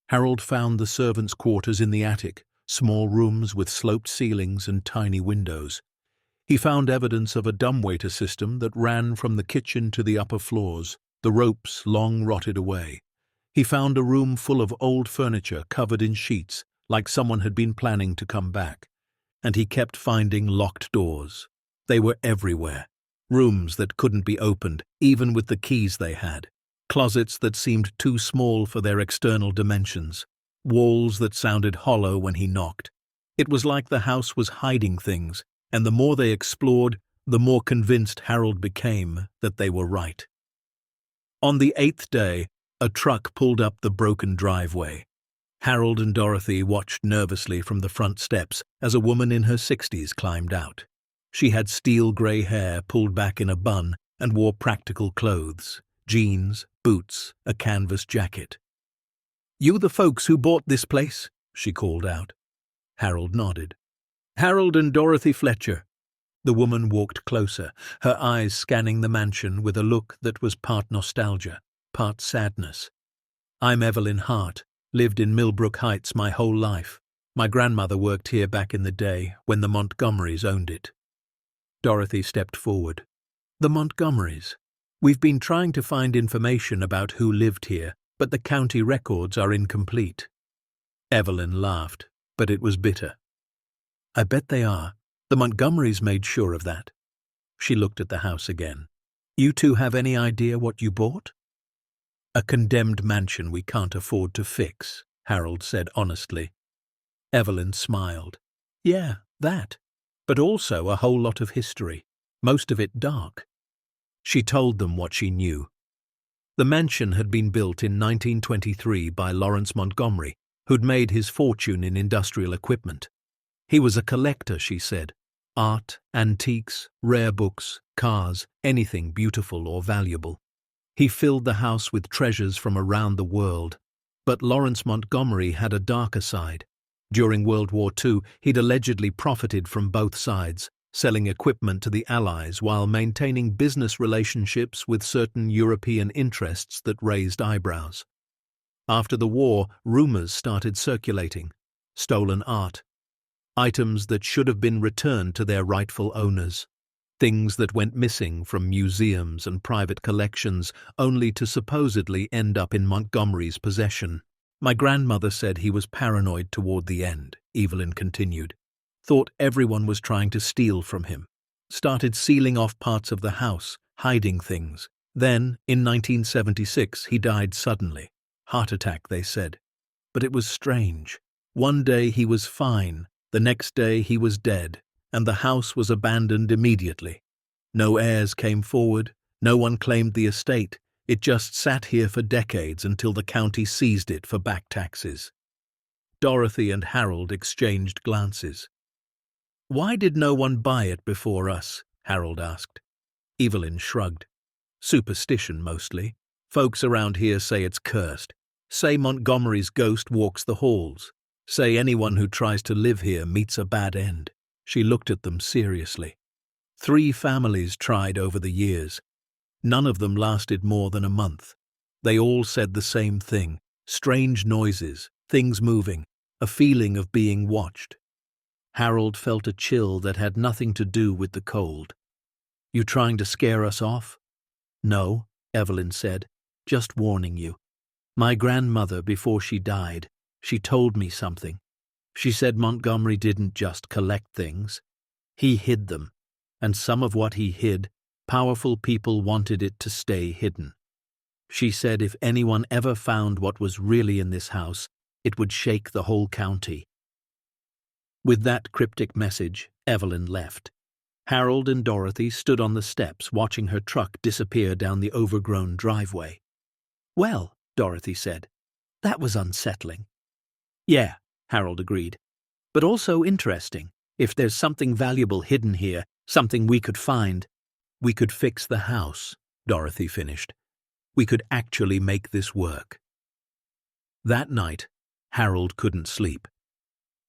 Harold found the servants' quarters in the attic, small rooms with sloped ceilings and tiny windows. He found evidence of a dumbwaiter system that ran from the kitchen to the upper floors, the ropes long rotted away. He found a room full of old furniture covered in sheets, like someone had been planning to come back. And he kept finding locked doors. They were everywhere. Rooms that couldn't be opened, even with the keys they had. Closets that seemed too small for their external dimensions. Walls that sounded hollow when he knocked. It was like the house was hiding things, and the more they explored, the more convinced Harold became that they were right. On the 8th day, a truck pulled up the broken driveway. Harold and Dorothy watched nervously from the front steps as a woman in her 60s climbed out. She had steel-grey hair pulled back in a bun and wore practical clothes, jeans, boots, a canvas jacket. "You the folks who bought this place?" she called out. Harold nodded. "Harold and Dorothy Fletcher." The woman walked closer, her eyes scanning the mansion with a look that was part nostalgia, part sadness. "I'm Evelyn Hart, lived in Millbrook Heights my whole life. My grandmother worked here back in the day when the Montgomerys owned it." Dorothy stepped forward. "The Montgomerys. We've been trying to find information about who lived here, but the county records are incomplete." Evelyn laughed, but it was bitter. "I bet they are. The Montgomerys made sure of that." She looked at the house again. "You two have any idea what you bought?" "A condemned mansion we can't afford to fix," Harold said honestly. Evelyn smiled. "Yeah, that. But also a whole lot of history, most of it dark." She told them what she knew. The mansion had been built in 1923 by Lawrence Montgomery, who'd made his fortune in industrial equipment. He was a collector, she said. Art, antiques, rare books, cars, anything beautiful or valuable. He filled the house with treasures from around the world. But Lawrence Montgomery had a darker side. During World War II, he'd allegedly profited from both sides, selling equipment to the Allies while maintaining business relationships with certain European interests that raised eyebrows. After the war, rumors started circulating. Stolen art. Items that should have been returned to their rightful owners. Things that went missing from museums and private collections only to supposedly end up in Montgomery's possession. "My grandmother said he was paranoid toward the end," Evelyn continued. "Thought everyone was trying to steal from him. Started sealing off parts of the house, hiding things. Then, in 1976, he died suddenly. Heart attack, they said. But it was strange. One day he was fine, the next day he was dead, and the house was abandoned immediately. No heirs came forward, no one claimed the estate. It just sat here for decades until the county seized it for back taxes." Dorothy and Harold exchanged glances. "Why did no one buy it before us?" Harold asked. Evelyn shrugged. "Superstition, mostly. Folks around here say it's cursed. Say Montgomery's ghost walks the halls. Say anyone who tries to live here meets a bad end." She looked at them seriously. 3 families tried over the years. None of them lasted more than a month. They all said the same thing: strange noises, things moving, a feeling of being watched. Harold felt a chill that had nothing to do with the cold. "You trying to scare us off?" "No," Evelyn said, "just warning you. My grandmother, before she died, she told me something. She said Montgomery didn't just collect things. He hid them, and some of what he hid, powerful people wanted it to stay hidden. She said if anyone ever found what was really in this house, it would shake the whole county." With that cryptic message, Evelyn left. Harold and Dorothy stood on the steps watching her truck disappear down the overgrown driveway. "Well," Dorothy said, "that was unsettling." "Yeah," Harold agreed, "but also interesting. If there's something valuable hidden here, something we could find." "We could fix the house," Dorothy finished. "We could actually make this work." That night, Harold couldn't sleep.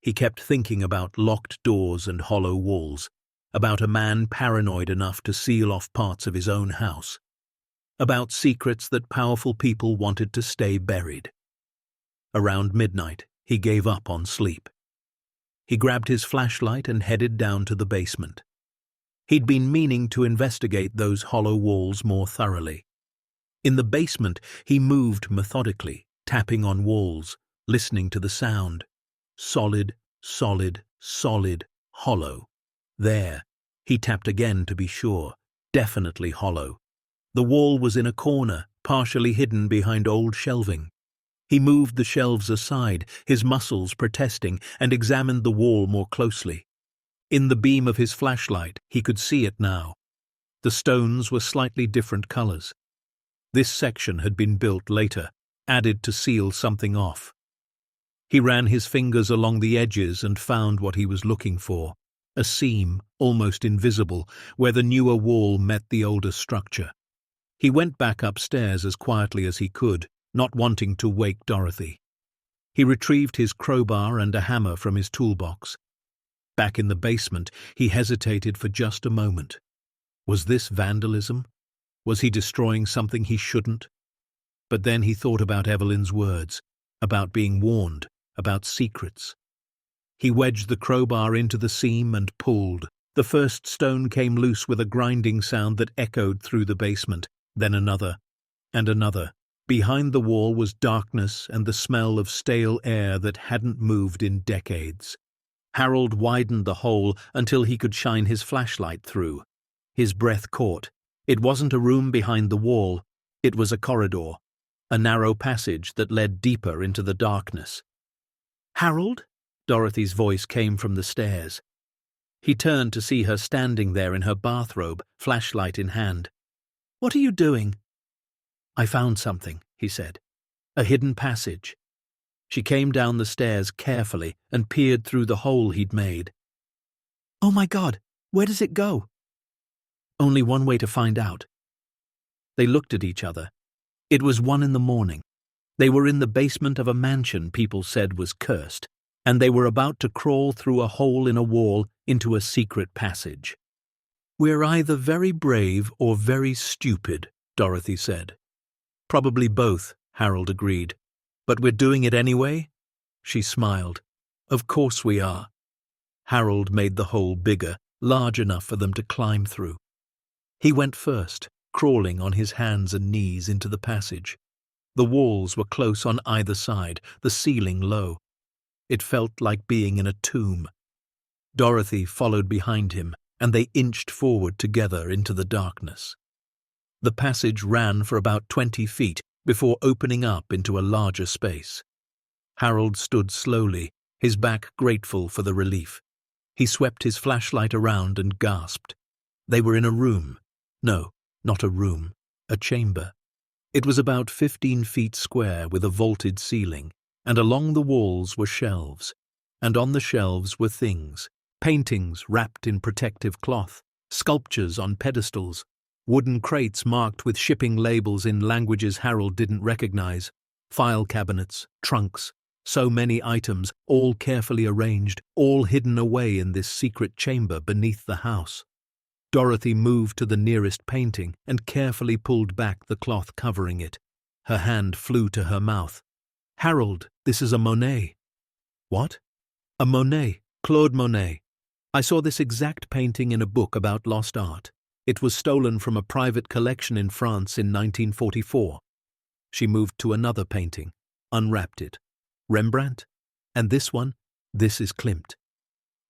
He kept thinking about locked doors and hollow walls, about a man paranoid enough to seal off parts of his own house, about secrets that powerful people wanted to stay buried. Around midnight, he gave up on sleep. He grabbed his flashlight and headed down to the basement. He'd been meaning to investigate those hollow walls more thoroughly. In the basement, he moved methodically, tapping on walls, listening to the sound. Solid, solid, solid, hollow. There. He tapped again to be sure. Definitely hollow. The wall was in a corner, partially hidden behind old shelving. He moved the shelves aside, his muscles protesting, and examined the wall more closely. In the beam of his flashlight, he could see it now. The stones were slightly different colors. This section had been built later, added to seal something off. He ran his fingers along the edges and found what he was looking for, a seam, almost invisible, where the newer wall met the older structure. He went back upstairs as quietly as he could, not wanting to wake Dorothy. He retrieved his crowbar and a hammer from his toolbox. Back in the basement, he hesitated for just a moment. Was this vandalism? Was he destroying something he shouldn't? But then he thought about Evelyn's words, about being warned, about secrets. He wedged the crowbar into the seam and pulled. The first stone came loose with a grinding sound that echoed through the basement, then another, and another. Behind the wall was darkness and the smell of stale air that hadn't moved in decades. Harold widened the hole until he could shine his flashlight through. His breath caught. It wasn't a room behind the wall. It was a corridor, a narrow passage that led deeper into the darkness. "Harold?" Dorothy's voice came from the stairs. He turned to see her standing there in her bathrobe, flashlight in hand. "What are you doing?" "I found something," he said. "A hidden passage." She came down the stairs carefully and peered through the hole he'd made. "Oh my God, where does it go?" "Only one way to find out." They looked at each other. It was 1 a.m. They were in the basement of a mansion people said was cursed, and they were about to crawl through a hole in a wall into a secret passage. "We're either very brave or very stupid," Dorothy said. "Probably both," Harold agreed. "But we're doing it anyway?" She smiled. "Of course we are." Harold made the hole bigger, large enough for them to climb through. He went first, crawling on his hands and knees into the passage. The walls were close on either side, the ceiling low. It felt like being in a tomb. Dorothy followed behind him, and they inched forward together into the darkness. The passage ran for about 20 feet before opening up into a larger space. Harold stood slowly, his back grateful for the relief. He swept his flashlight around and gasped. They were in a room. No, not a room, a chamber. It was about 15 feet square with a vaulted ceiling, and along the walls were shelves. And on the shelves were things, paintings wrapped in protective cloth, sculptures on pedestals, wooden crates marked with shipping labels in languages Harold didn't recognize, file cabinets, trunks, so many items, all carefully arranged, all hidden away in this secret chamber beneath the house. Dorothy moved to the nearest painting and carefully pulled back the cloth covering it. Her hand flew to her mouth. "Harold, this is a Monet." "What?" "A Monet, Claude Monet. I saw this exact painting in a book about lost art. It was stolen from a private collection in France in 1944. She moved to another painting, unwrapped it. "Rembrandt? And this one? This is Klimt.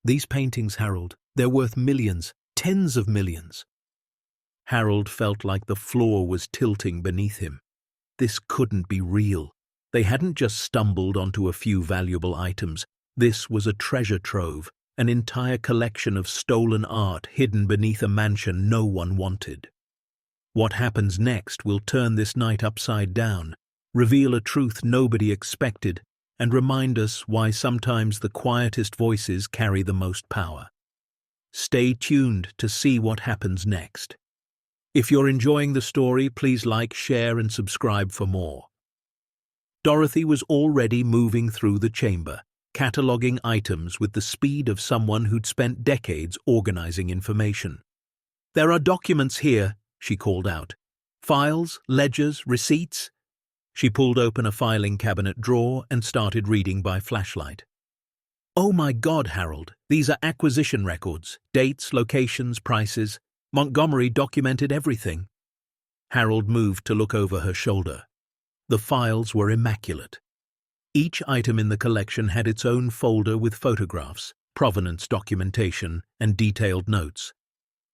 These paintings, Harold, they're worth millions, tens of millions." Harold felt like the floor was tilting beneath him. This couldn't be real. They hadn't just stumbled onto a few valuable items. This was a treasure trove, an entire collection of stolen art hidden beneath a mansion no one wanted. What happens next will turn this night upside down, reveal a truth nobody expected, and remind us why sometimes the quietest voices carry the most power. Stay tuned to see what happens next. If you're enjoying the story, please like, share, and subscribe for more. Dorothy was already moving through the chamber, cataloguing items with the speed of someone who'd spent decades organizing information. "There are documents here," she called out. "Files, ledgers, receipts." She pulled open a filing cabinet drawer and started reading by flashlight. "Oh my God, Harold, these are acquisition records, dates, locations, prices. Montgomery documented everything." Harold moved to look over her shoulder. The files were immaculate. Each item in the collection had its own folder with photographs, provenance documentation, and detailed notes.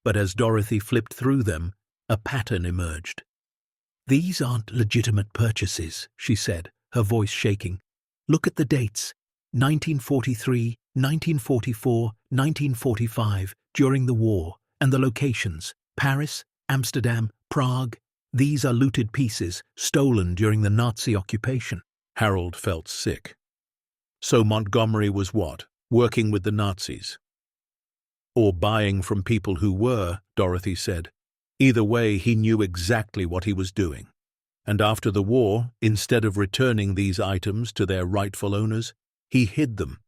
But as Dorothy flipped through them, a pattern emerged. "These aren't legitimate purchases," she said, her voice shaking. "Look at the dates. 1943, 1944, 1945, during the war, and the locations. Paris, Amsterdam, Prague. These are looted pieces, stolen during the Nazi occupation." Harold felt sick. So Montgomery was what? Working with the Nazis? Or buying from people who were, Dorothy said. Either way, he knew exactly what he was doing. And after the war, instead of returning these items to their rightful owners, he hid them,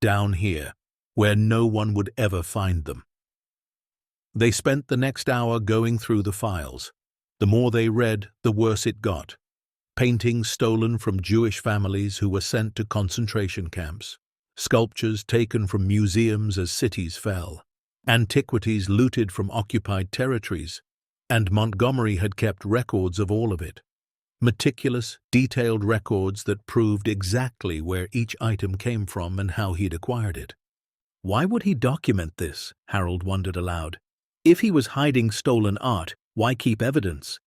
down here, where no one would ever find them. They spent the next hour going through the files. The more they read, the worse it got. Paintings stolen from Jewish families who were sent to concentration camps. Sculptures taken from museums as cities fell. Antiquities looted from occupied territories. And Montgomery had kept records of all of it. Meticulous, detailed records that proved exactly where each item came from and how he'd acquired it. Why would he document this? Harold wondered aloud. If he was hiding stolen art, why keep evidence?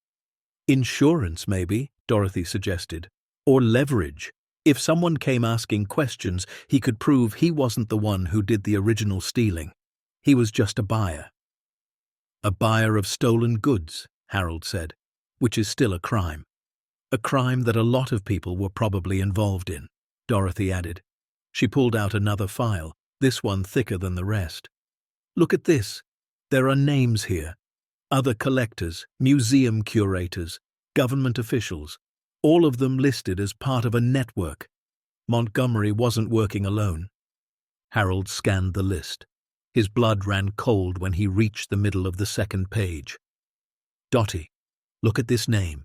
Insurance, maybe, Dorothy suggested. Or leverage. If someone came asking questions, he could prove he wasn't the one who did the original stealing. He was just a buyer. A buyer of stolen goods, Harold said, which is still a crime. A crime that a lot of people were probably involved in, Dorothy added. She pulled out another file, this one thicker than the rest. "Look at this. There are names here. Other collectors, museum curators, government officials, all of them listed as part of a network. Montgomery wasn't working alone." Harold scanned the list. His blood ran cold when he reached the middle of the second page. "Dottie, look at this name."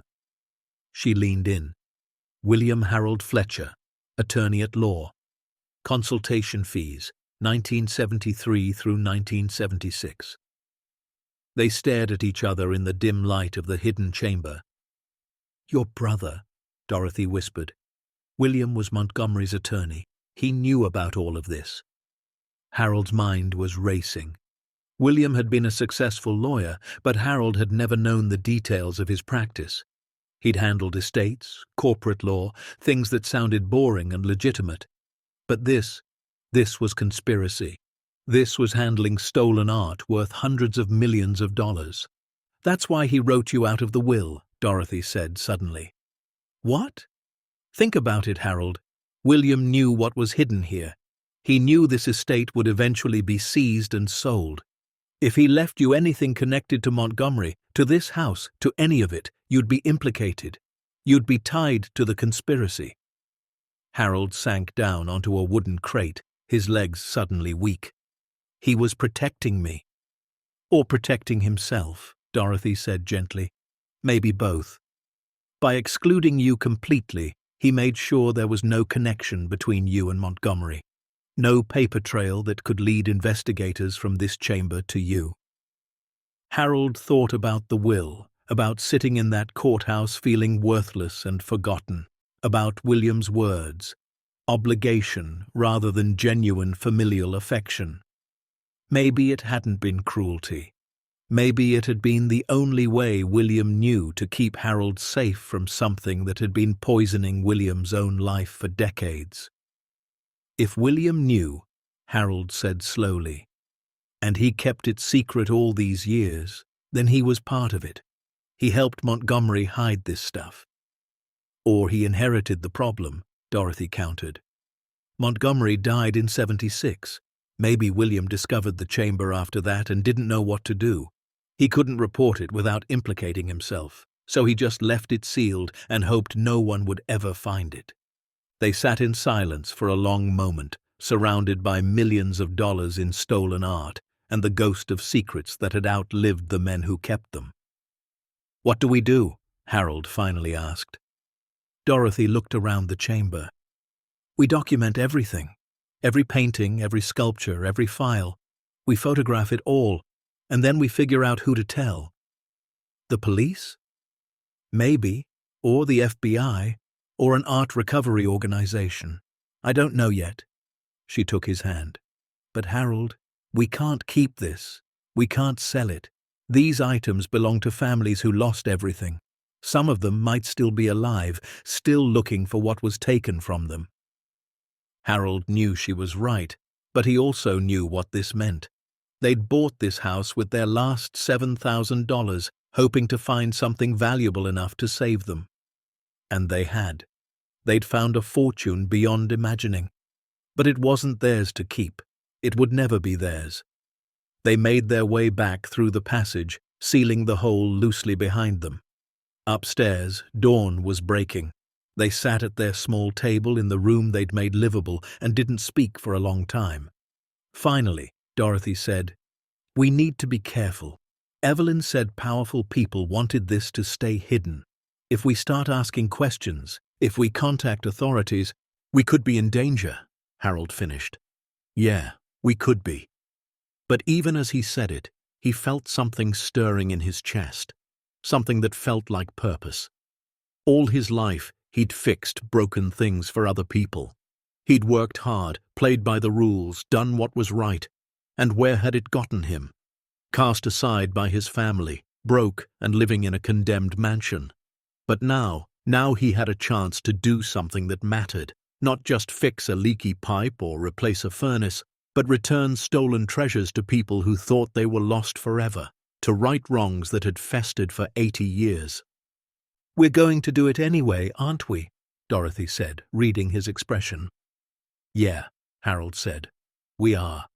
She leaned in. William Harold Fletcher, attorney at law. Consultation fees, 1973 through 1976. They stared at each other in the dim light of the hidden chamber. "Your brother," Dorothy whispered. William was Montgomery's attorney. He knew about all of this. Harold's mind was racing. William had been a successful lawyer, but Harold had never known the details of his practice. He'd handled estates, corporate law, things that sounded boring and legitimate. But this was conspiracy. This was handling stolen art worth hundreds of millions of dollars. "That's why he wrote you out of the will," Dorothy said suddenly. "What?" "Think about it, Harold. William knew what was hidden here. He knew this estate would eventually be seized and sold. If he left you anything connected to Montgomery, to this house, to any of it, you'd be implicated. You'd be tied to the conspiracy." Harold sank down onto a wooden crate, his legs suddenly weak. "He was protecting me." "Or protecting himself," Dorothy said gently. "Maybe both. By excluding you completely, he made sure there was no connection between you and Montgomery. No paper trail that could lead investigators from this chamber to you." Harold thought about the will, about sitting in that courthouse feeling worthless and forgotten, about William's words, obligation rather than genuine familial affection. Maybe it hadn't been cruelty. Maybe it had been the only way William knew to keep Harold safe from something that had been poisoning William's own life for decades. "If William knew," Harold said slowly, "and he kept it secret all these years, then he was part of it. He helped Montgomery hide this stuff." "Or he inherited the problem," Dorothy countered. "Montgomery died in 76. Maybe William discovered the chamber after that and didn't know what to do. He couldn't report it without implicating himself, so he just left it sealed and hoped no one would ever find it." They sat in silence for a long moment, surrounded by millions of dollars in stolen art and the ghost of secrets that had outlived the men who kept them. "What do we do?" Harold finally asked. Dorothy looked around the chamber. "We document everything. Every painting, every sculpture, every file. We photograph it all, and then we figure out who to tell." "The police?" "Maybe, or the FBI, or an art recovery organization. I don't know yet." She took his hand. "But Harold, we can't keep this. We can't sell it. These items belong to families who lost everything. Some of them might still be alive, still looking for what was taken from them." Harold knew she was right, but he also knew what this meant. They'd bought this house with their last $7,000, hoping to find something valuable enough to save them. And they had. They'd found a fortune beyond imagining. But it wasn't theirs to keep. It would never be theirs. They made their way back through the passage, sealing the hole loosely behind them. Upstairs, dawn was breaking. They sat at their small table in the room they'd made livable and didn't speak for a long time. Finally, Dorothy said, "We need to be careful. Evelyn said powerful people wanted this to stay hidden. If we start asking questions, if we contact authorities, we could be in danger," Harold finished. "Yeah, we could be." But even as he said it, he felt something stirring in his chest, something that felt like purpose. All his life, he'd fixed broken things for other people. He'd worked hard, played by the rules, done what was right. And where had it gotten him? Cast aside by his family, broke and living in a condemned mansion. But now he had a chance to do something that mattered, not just fix a leaky pipe or replace a furnace, but return stolen treasures to people who thought they were lost forever, to right wrongs that had festered for 80 years. "We're going to do it anyway, aren't we?" Dorothy said, reading his expression. "Yeah," Harold said, "we are."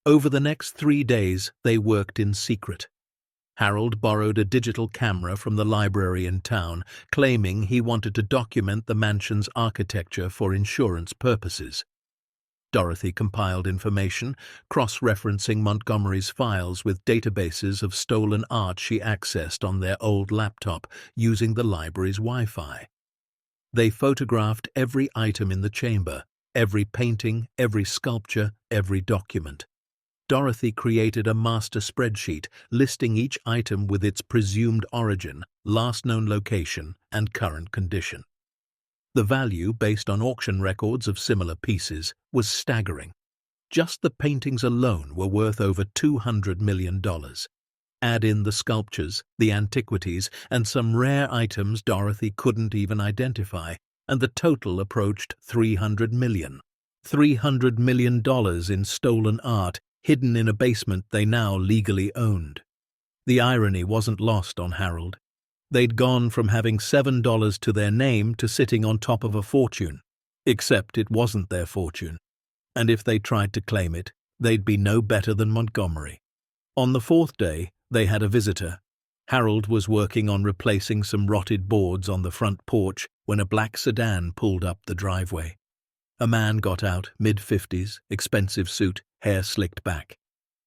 Over the next 3 days, they worked in secret. Harold borrowed a digital camera from the library in town, claiming he wanted to document the mansion's architecture for insurance purposes. Dorothy compiled information, cross-referencing Montgomery's files with databases of stolen art she accessed on their old laptop using the library's Wi-Fi. They photographed every item in the chamber, every painting, every sculpture, every document. Dorothy created a master spreadsheet listing each item with its presumed origin, last known location, and current condition. The value, based on auction records of similar pieces, was staggering. Just the paintings alone were worth over $200 million. Add in the sculptures, the antiquities, and some rare items Dorothy couldn't even identify, and the total approached $300 million. $300 million in stolen art, hidden in a basement they now legally owned. The irony wasn't lost on Harold. They'd gone from having $7 to their name to sitting on top of a fortune. Except it wasn't their fortune. And if they tried to claim it, they'd be no better than Montgomery. On the 4th day, they had a visitor. Harold was working on replacing some rotted boards on the front porch when a black sedan pulled up the driveway. A man got out, mid-50s, expensive suit, hair slicked back.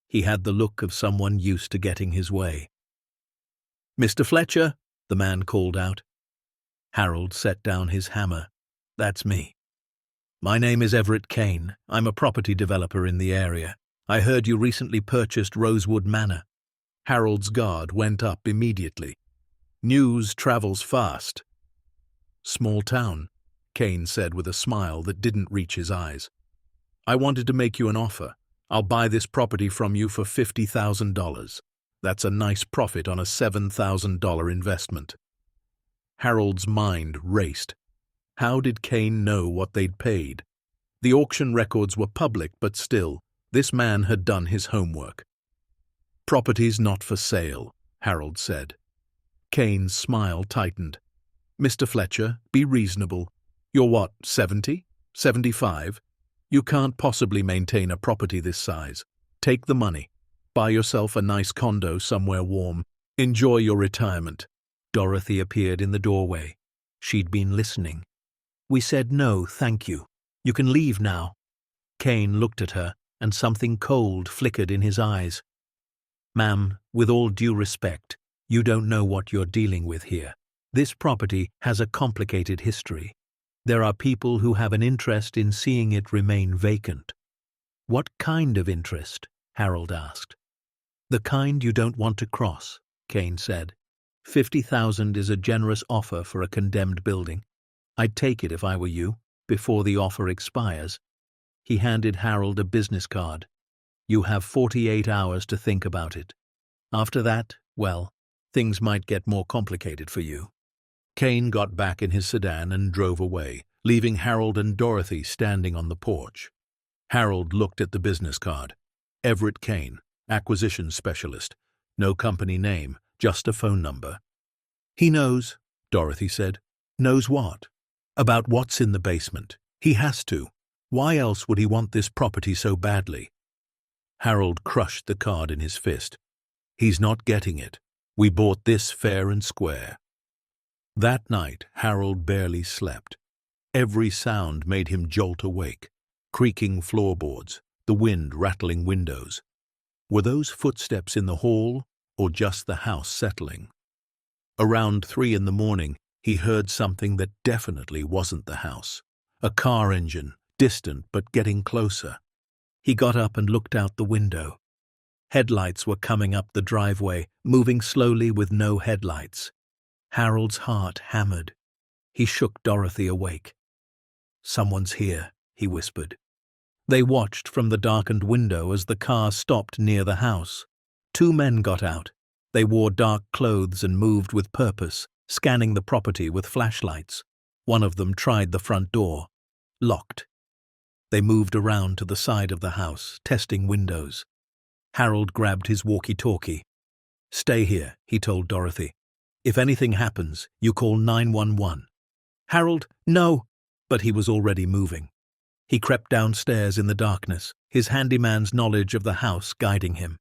He had the look of someone used to getting his way. "Mr. Fletcher," the man called out. Harold set down his hammer. "That's me." "My name is Everett Kane. I'm a property developer in the area. I heard you recently purchased Rosewood Manor." Harold's guard went up immediately. "News travels fast." "Small town," Kane said with a smile that didn't reach his eyes. "I wanted to make you an offer. I'll buy this property from you for $50,000. That's a nice profit on a $7,000 investment." Harold's mind raced. How did Kane know what they'd paid? The auction records were public, but still, this man had done his homework. "Property's not for sale," Harold said. Kane's smile tightened. "Mr. Fletcher, be reasonable. You're what, 70? 75? You can't possibly maintain a property this size. Take the money. Buy yourself a nice condo somewhere warm. Enjoy your retirement." Dorothy appeared in the doorway. She'd been listening. "We said no, thank you. You can leave now." Kane looked at her, and something cold flickered in his eyes. "Ma'am, with all due respect, you don't know what you're dealing with here. This property has a complicated history. There are people who have an interest in seeing it remain vacant." "What kind of interest?" Harold asked. "The kind you don't want to cross," Kane said. "50,000 is a generous offer for a condemned building. I'd take it if I were you, before the offer expires." He handed Harold a business card. "You have 48 hours to think about it. After that, well, things might get more complicated for you." Kane got back in his sedan and drove away, leaving Harold and Dorothy standing on the porch. Harold looked at the business card. Everett Kane, acquisitions specialist. No company name, just a phone number. "He knows," Dorothy said. "Knows what?" "About what's in the basement. He has to. Why else would he want this property so badly?" Harold crushed the card in his fist. "He's not getting it. We bought this fair and square." That night, Harold barely slept. Every sound made him jolt awake. Creaking floorboards, the wind rattling windows. Were those footsteps in the hall, or just the house settling? Around 3 in the morning, he heard something that definitely wasn't the house. A car engine, distant but getting closer. He got up and looked out the window. Headlights were coming up the driveway, moving slowly with no headlights. Harold's heart hammered. He shook Dorothy awake. "Someone's here," he whispered. They watched from the darkened window as the car stopped near the house. 2 men got out. They wore dark clothes and moved with purpose, scanning the property with flashlights. One of them tried the front door. Locked. They moved around to the side of the house, testing windows. Harold grabbed his walkie-talkie. "Stay here," he told Dorothy. "If anything happens, you call 911. "Harold, no!" But he was already moving. He crept downstairs in the darkness, his handyman's knowledge of the house guiding him.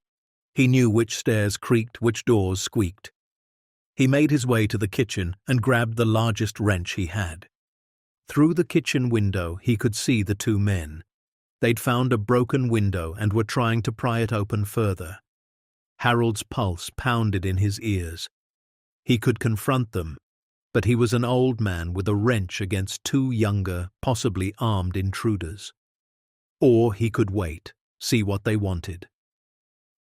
He knew which stairs creaked, which doors squeaked. He made his way to the kitchen and grabbed the largest wrench he had. Through the kitchen window, he could see the 2 men. They'd found a broken window and were trying to pry it open further. Harold's pulse pounded in his ears. He could confront them, but he was an old man with a wrench against 2 younger, possibly armed intruders. Or he could wait, see what they wanted.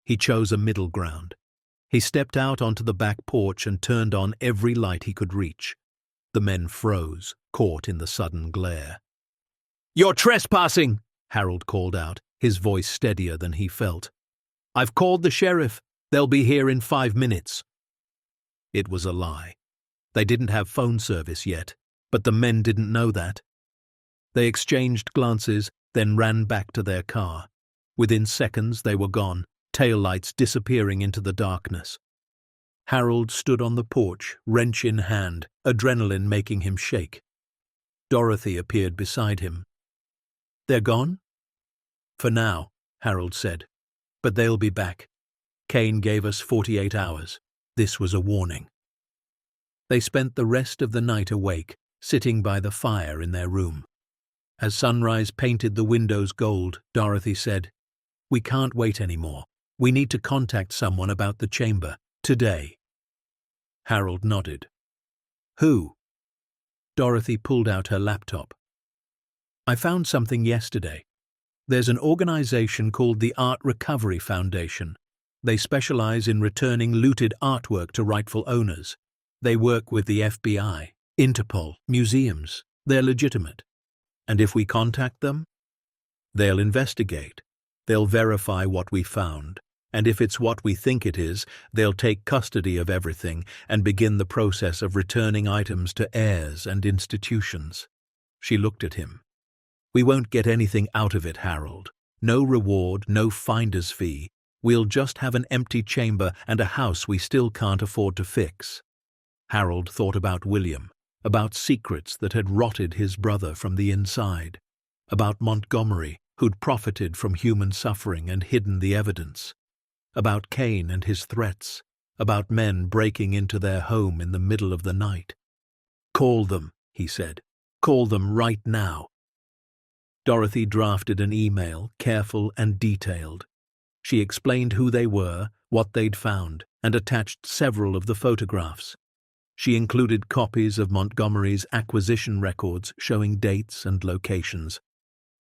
He chose a middle ground. He stepped out onto the back porch and turned on every light he could reach. The men froze, caught in the sudden glare. "You're trespassing!" Harold called out, his voice steadier than he felt. "I've called the sheriff. They'll be here in 5 minutes." It was a lie. They didn't have phone service yet, but the men didn't know that. They exchanged glances, then ran back to their car. Within seconds they were gone, taillights disappearing into the darkness. Harold stood on the porch, wrench in hand, adrenaline making him shake. Dorothy appeared beside him. "They're gone?" "For now," Harold said. "But they'll be back. Kane gave us 48 hours. This was a warning." They spent the rest of the night awake, sitting by the fire in their room. As sunrise painted the windows gold, Dorothy said, "We can't wait anymore. We need to contact someone about the chamber, today." Harold nodded. "Who?" Dorothy pulled out her laptop. "I found something yesterday. There's an organization called the Art Recovery Foundation. They specialize in returning looted artwork to rightful owners. They work with the FBI, Interpol, museums. They're legitimate. And if we contact them, they'll investigate. They'll verify what we found. And if it's what we think it is, they'll take custody of everything and begin the process of returning items to heirs and institutions." She looked at him. "We won't get anything out of it, Harold. No reward, no finder's fee. We'll just have an empty chamber and a house we still can't afford to fix." Harold thought about William, about secrets that had rotted his brother from the inside, about Montgomery, who'd profited from human suffering and hidden the evidence, about Kane and his threats, about men breaking into their home in the middle of the night. "Call them," he said. "Call them right now." Dorothy drafted an email, careful and detailed. She explained who they were, what they'd found, and attached several of the photographs. She included copies of Montgomery's acquisition records showing dates and locations.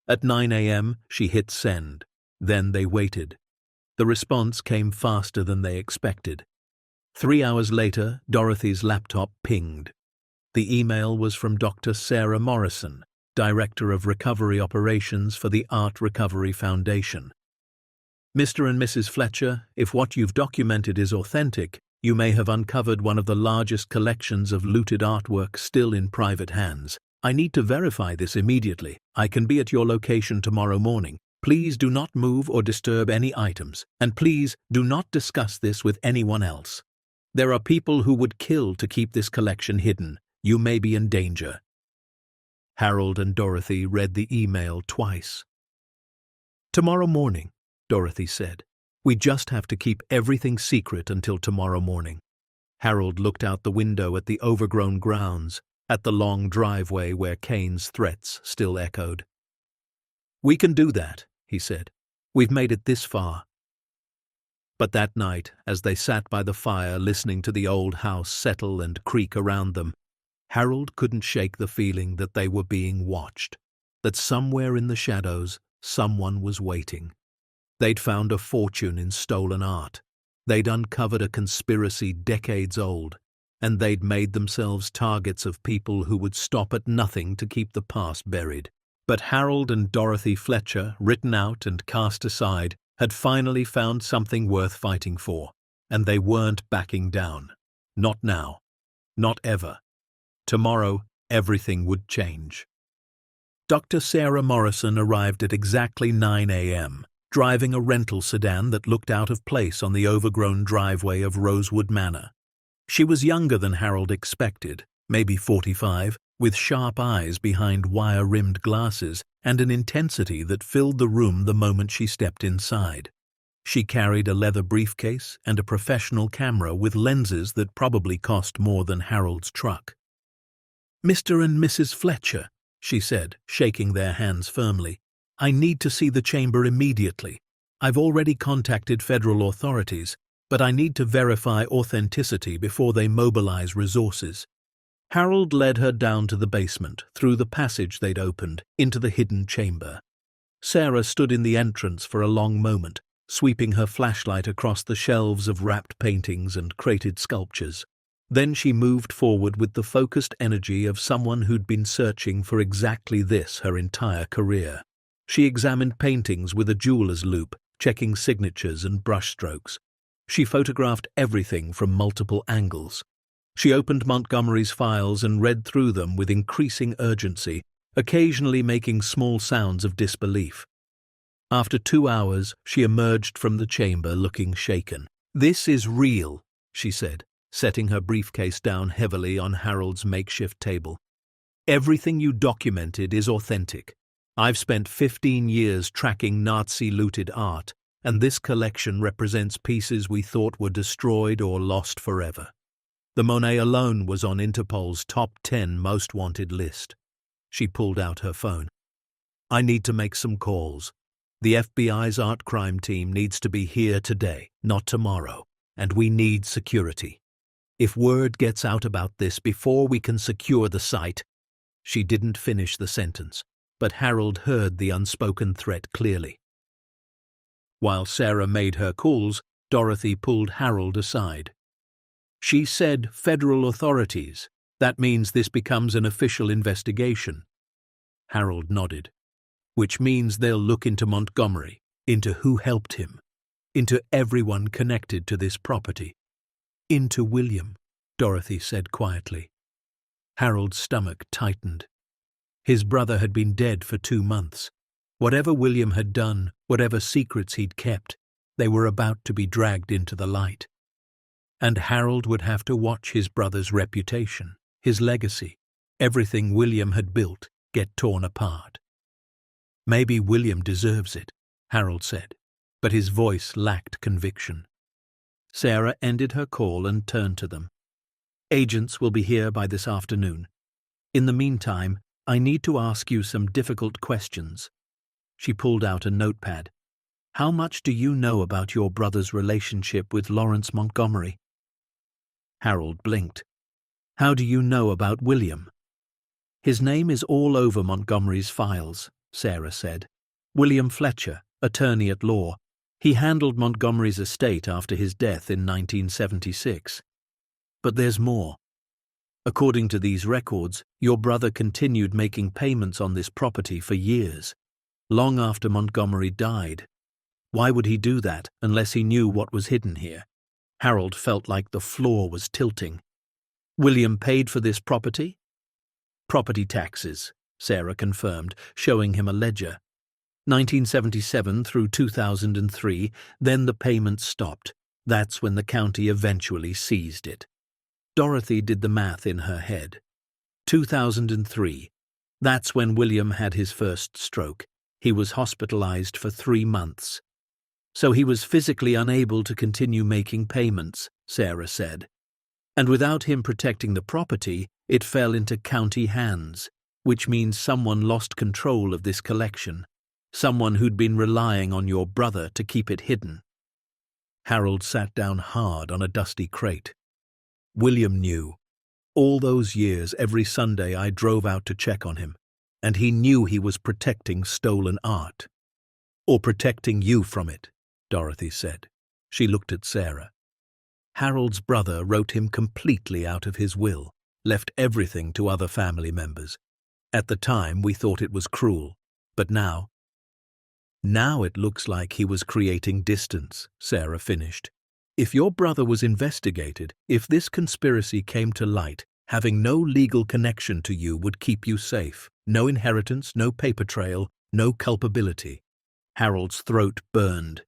At 9 a.m., she hit send. Then they waited. The response came faster than they expected. 3 hours later, Dorothy's laptop pinged. The email was from Dr. Sarah Morrison, Director of Recovery Operations for the Art Recovery Foundation. Mr. and Mrs. Fletcher, if what you've documented is authentic, you may have uncovered one of the largest collections of looted artwork still in private hands. I need to verify this immediately. I can be at your location tomorrow morning. Please do not move or disturb any items, and please do not discuss this with anyone else. There are people who would kill to keep this collection hidden. You may be in danger. Harold and Dorothy read the email twice. Tomorrow morning, Dorothy said. We just have to keep everything secret until tomorrow morning. Harold looked out the window at the overgrown grounds, at the long driveway where Kane's threats still echoed. We can do that, he said. We've made it this far. But that night, as they sat by the fire listening to the old house settle and creak around them, Harold couldn't shake the feeling that they were being watched, that somewhere in the shadows someone was waiting. They'd found a fortune in stolen art. They'd uncovered a conspiracy decades old, and they'd made themselves targets of people who would stop at nothing to keep the past buried. But Harold and Dorothy Fletcher, written out and cast aside, had finally found something worth fighting for, and they weren't backing down. Not now. Not ever. Tomorrow, everything would change. Dr. Sarah Morrison arrived at exactly 9 a.m., driving a rental sedan that looked out of place on the overgrown driveway of Rosewood Manor. She was younger than Harold expected, maybe 45, with sharp eyes behind wire-rimmed glasses and an intensity that filled the room the moment she stepped inside. She carried a leather briefcase and a professional camera with lenses that probably cost more than Harold's truck. Mr. and Mrs. Fletcher, she said, shaking their hands firmly. I need to see the chamber immediately. I've already contacted federal authorities, but I need to verify authenticity before they mobilize resources. Harold led her down to the basement, through the passage they'd opened, into the hidden chamber. Sarah stood in the entrance for a long moment, sweeping her flashlight across the shelves of wrapped paintings and crated sculptures. Then she moved forward with the focused energy of someone who'd been searching for exactly this her entire career. She examined paintings with a jeweler's loupe, checking signatures and brushstrokes. She photographed everything from multiple angles. She opened Montgomery's files and read through them with increasing urgency, occasionally making small sounds of disbelief. After 2 hours, she emerged from the chamber looking shaken. This is real, she said, setting her briefcase down heavily on Harold's makeshift table. Everything you documented is authentic. I've spent 15 years tracking Nazi-looted art, and this collection represents pieces we thought were destroyed or lost forever. The Monet alone was on Interpol's top 10 most wanted list. She pulled out her phone. I need to make some calls. The FBI's art crime team needs to be here today, not tomorrow, and we need security. If word gets out about this before we can secure the site— She didn't finish the sentence, but Harold heard the unspoken threat clearly. While Sarah made her calls, Dorothy pulled Harold aside. She said federal authorities. That means this becomes an official investigation. Harold nodded. Which means they'll look into Montgomery, into who helped him, into everyone connected to this property. Into William, Dorothy said quietly. Harold's stomach tightened. His brother had been dead for 2 months. Whatever William had done, whatever secrets he'd kept, they were about to be dragged into the light. And Harold would have to watch his brother's reputation, his legacy, everything William had built, get torn apart. Maybe William deserves it, Harold said, but his voice lacked conviction. Sarah ended her call and turned to them. Agents will be here by this afternoon. In the meantime, I need to ask you some difficult questions. She pulled out a notepad. How much do you know about your brother's relationship with Lawrence Montgomery? Harold blinked. How do you know about William? His name is all over Montgomery's files, Sarah said. William Fletcher, attorney at law. He handled Montgomery's estate after his death in 1976. But there's more. According to these records, your brother continued making payments on this property for years, long after Montgomery died. Why would he do that unless he knew what was hidden here? Harold felt like the floor was tilting. William paid for this property? Property taxes, Sarah confirmed, showing him a ledger. 1977 through 2003, then the payments stopped. That's when the county eventually seized it. Dorothy did the math in her head. 2003. That's when William had his first stroke. He was hospitalized for 3 months. So he was physically unable to continue making payments, Sarah said. And without him protecting the property, it fell into county hands, which means someone lost control of this collection, someone who'd been relying on your brother to keep it hidden. Harold sat down hard on a dusty crate. William knew. All those years, every Sunday I drove out to check on him, and he knew he was protecting stolen art. Or protecting you from it, Dorothy said. She looked at Sarah. Harold's brother wrote him completely out of his will, left everything to other family members. At the time, we thought it was cruel, but now it looks like he was creating distance, Sarah finished. If your brother was investigated, if this conspiracy came to light, having no legal connection to you would keep you safe. No inheritance, no paper trail, no culpability. Harold's throat burned.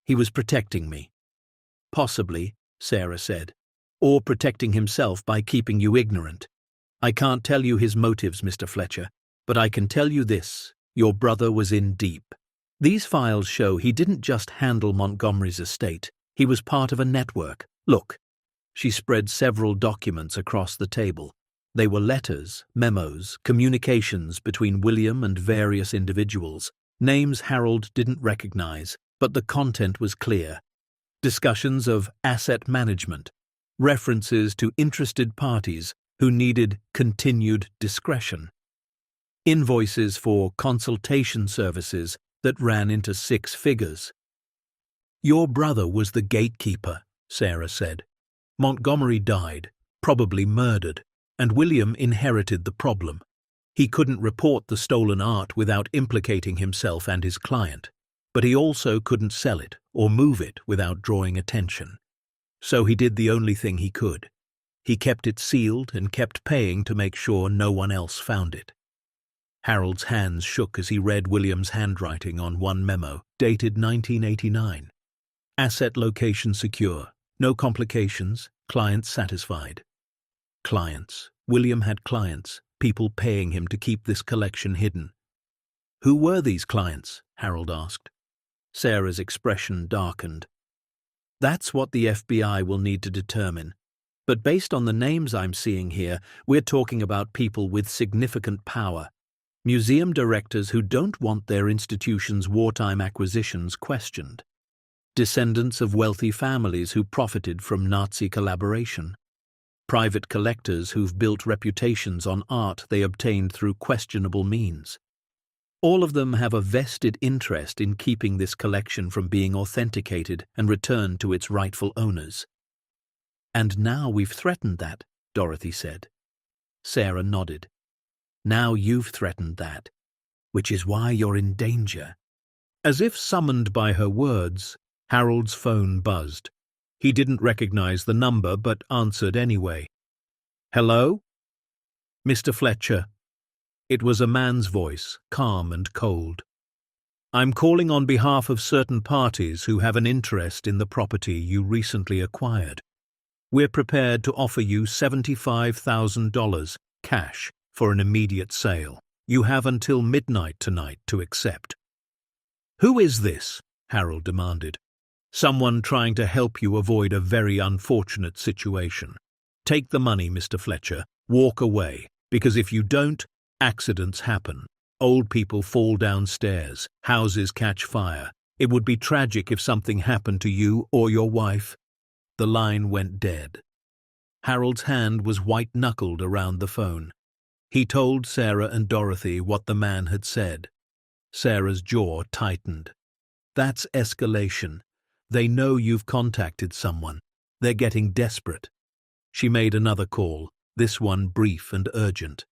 He was protecting me. Possibly, Sarah said, or protecting himself by keeping you ignorant. I can't tell you his motives, Mr. Fletcher, but I can tell you this: your brother was in deep. These files show he didn't just handle Montgomery's estate. He was part of a network. Look. She spread several documents across the table. They were letters, memos, communications between William and various individuals, names Harold didn't recognize, but the content was clear. Discussions of asset management, references to interested parties who needed continued discretion, invoices for consultation services that ran into 6 figures. Your brother was the gatekeeper, Sarah said. Montgomery died, probably murdered, and William inherited the problem. He couldn't report the stolen art without implicating himself and his client, but he also couldn't sell it or move it without drawing attention. So he did the only thing he could. He kept it sealed and kept paying to make sure no one else found it. Harold's hands shook as he read William's handwriting on one memo, dated 1989. Asset location secure. No complications. Clients satisfied. Clients. William had clients, people paying him to keep this collection hidden. Who were these clients? Harold asked. Sarah's expression darkened. That's what the FBI will need to determine. But based on the names I'm seeing here, we're talking about people with significant power. Museum directors who don't want their institution's wartime acquisitions questioned. Descendants of wealthy families who profited from Nazi collaboration. Private collectors who've built reputations on art they obtained through questionable means. All of them have a vested interest in keeping this collection from being authenticated and returned to its rightful owners. And now we've threatened that, Dorothy said. Sarah nodded. Now you've threatened that, which is why you're in danger. As if summoned by her words, Harold's phone buzzed. He didn't recognize the number but answered anyway. Hello? Mr. Fletcher. It was a man's voice, calm and cold. I'm calling on behalf of certain parties who have an interest in the property you recently acquired. We're prepared to offer you $75,000 cash for an immediate sale. You have until midnight tonight to accept. Who is this? Harold demanded. Someone trying to help you avoid a very unfortunate situation. Take the money, Mr. Fletcher. Walk away, because if you don't, Accidents happen. Old people fall downstairs. Houses catch fire. It would be tragic if something happened to you or your wife. The line went dead. Harold's hand was white-knuckled around the phone. He told Sarah and Dorothy what the man had said. Sarah's jaw tightened. That's escalation. They know you've contacted someone. They're getting desperate. She made another call, this one brief and urgent.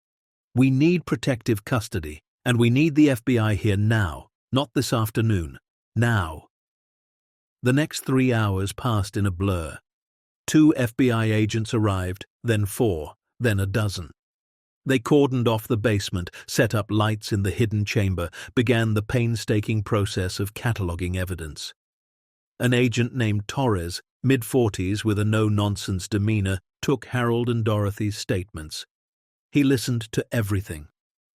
We need protective custody, and we need the FBI here now, not this afternoon. Now. The next 3 hours passed in a blur. 2 FBI agents arrived, then 4, then a dozen. They cordoned off the basement, set up lights in the hidden chamber, began the painstaking process of cataloging evidence. An agent named Torres, mid-40s with a no-nonsense demeanor, took Harold and Dorothy's statements. He listened to everything.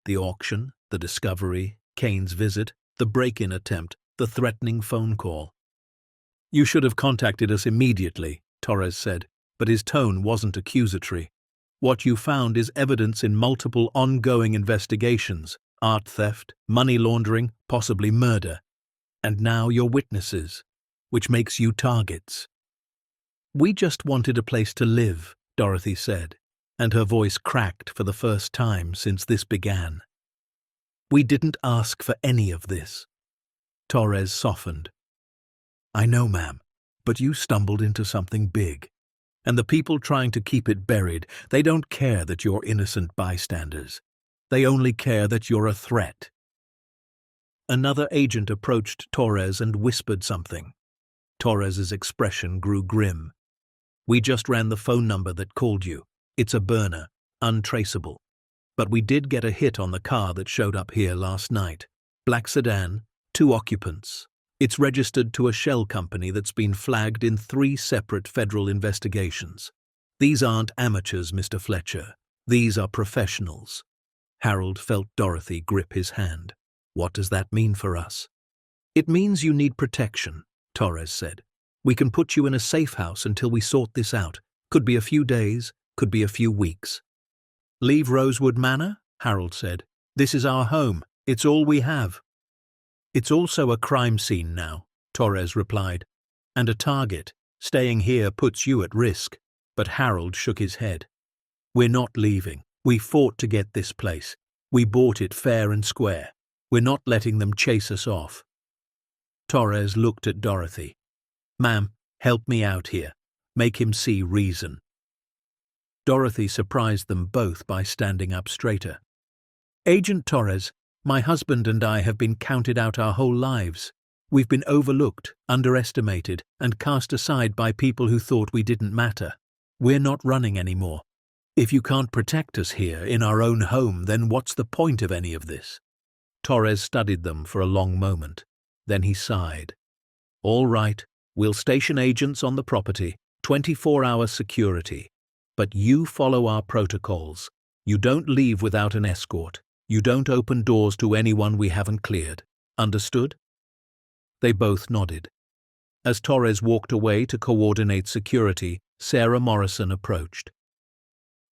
The auction, the discovery, Kane's visit, the break-in attempt, the threatening phone call. You should have contacted us immediately, Torres said, but his tone wasn't accusatory. What you found is evidence in multiple ongoing investigations, art theft, money laundering, possibly murder. And now you're witnesses, which makes you targets. We just wanted a place to live, Dorothy said, and her voice cracked for the first time since this began. We didn't ask for any of this. Torres softened. I know, ma'am, but you stumbled into something big. And the people trying to keep it buried, they don't care that you're innocent bystanders. They only care that you're a threat. Another agent approached Torres and whispered something. Torres's expression grew grim. We just ran the phone number that called you. It's a burner, untraceable. But we did get a hit on the car that showed up here last night. Black sedan, 2 occupants. It's registered to a shell company that's been flagged in 3 separate federal investigations. These aren't amateurs, Mr. Fletcher. These are professionals. Harold felt Dorothy grip his hand. What does that mean for us? It means you need protection, Torres said. We can put you in a safe house until we sort this out. Could be a few days, could be a few weeks. Leave Rosewood Manor? Harold said. This is our home. It's all we have. It's also a crime scene now, Torres replied, and a target. Staying here puts you at risk. But Harold shook his head. We're not leaving. We fought to get this place. We bought it fair and square. We're not letting them chase us off. Torres looked at Dorothy. Ma'am, help me out here. Make him see reason. Dorothy surprised them both by standing up straighter. Agent Torres, my husband and I have been counted out our whole lives. We've been overlooked, underestimated, and cast aside by people who thought we didn't matter. We're not running anymore. If you can't protect us here in our own home, then what's the point of any of this? Torres studied them for a long moment. Then he sighed. All right, we'll station agents on the property, 24-hour security. But you follow our protocols. You don't leave without an escort. You don't open doors to anyone we haven't cleared. Understood? They both nodded. As Torres walked away to coordinate security, Sarah Morrison approached.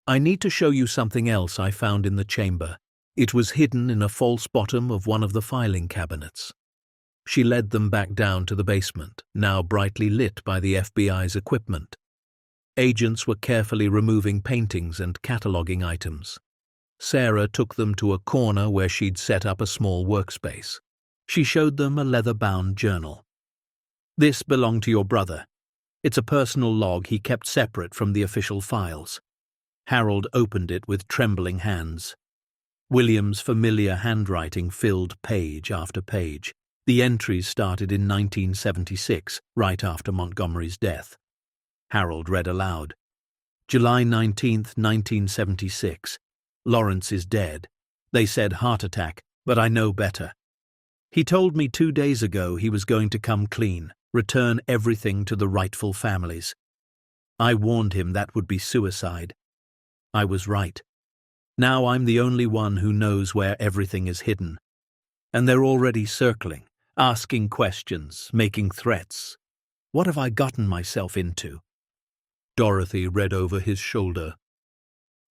I need to show you something else I found in the chamber. It was hidden in a false bottom of one of the filing cabinets. She led them back down to the basement, now brightly lit by the FBI's equipment. Agents were carefully removing paintings and cataloging items. Sarah took them to a corner where she'd set up a small workspace. She showed them a leather-bound journal. This belonged to your brother. It's a personal log he kept separate from the official files. Harold opened it with trembling hands. William's familiar handwriting filled page after page. The entries started in 1976, right after Montgomery's death. Harold read aloud. July 19th, 1976. Lawrence is dead. They said heart attack, but I know better. He told me 2 days ago he was going to come clean, return everything to the rightful families. I warned him that would be suicide. I was right. Now I'm the only one who knows where everything is hidden. And they're already circling, asking questions, making threats. What have I gotten myself into? Dorothy read over his shoulder.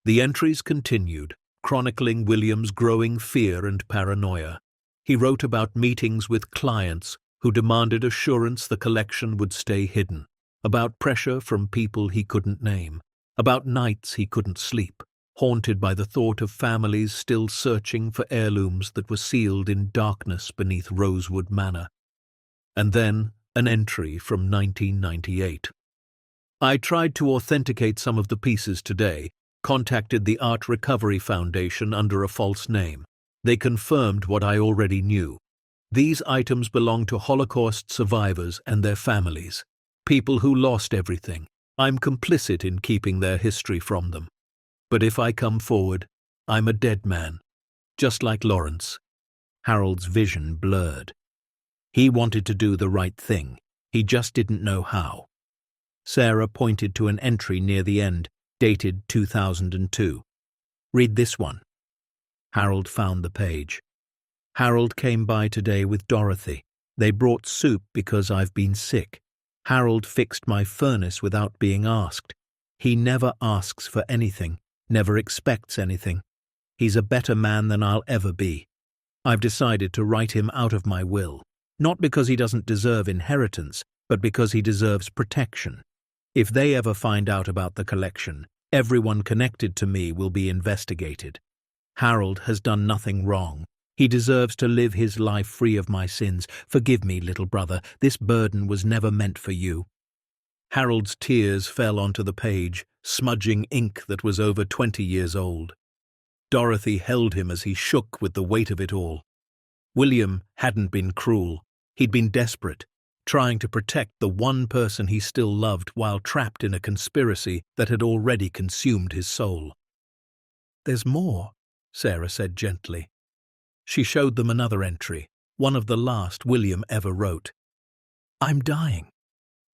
The entries continued. chronicling William's growing fear and paranoia. He wrote about meetings with clients who demanded assurance the collection would stay hidden, about pressure from people he couldn't name, about nights he couldn't sleep, haunted by the thought of families still searching for heirlooms that were sealed in darkness beneath Rosewood Manor. And then an entry from 1998. I tried to authenticate some of the pieces today, contacted the Art Recovery Foundation under a false name. They confirmed what I already knew. These items belong to Holocaust survivors and their families, people who lost everything. I'm complicit in keeping their history from them. But if I come forward, I'm a dead man, just like Lawrence. Harold's vision blurred. He wanted to do the right thing. He just didn't know how. Sarah pointed to an entry near the end, dated 2002. Read this one. Harold found the page. Harold came by today with Dorothy. They brought soup because I've been sick. Harold fixed my furnace without being asked. He never asks for anything, never expects anything. He's a better man than I'll ever be. I've decided to write him out of my will, not because he doesn't deserve inheritance, but because he deserves protection. If they ever find out about the collection, everyone connected to me will be investigated. Harold has done nothing wrong. He deserves to live his life free of my sins. Forgive me, little brother, this burden was never meant for you. Harold's tears fell onto the page, smudging ink that was over 20 years old. Dorothy held him as he shook with the weight of it all. William hadn't been cruel. He'd been desperate, trying to protect the one person he still loved while trapped in a conspiracy that had already consumed his soul. "There's more," Sarah said gently. She showed them another entry, one of the last William ever wrote. "I'm dying.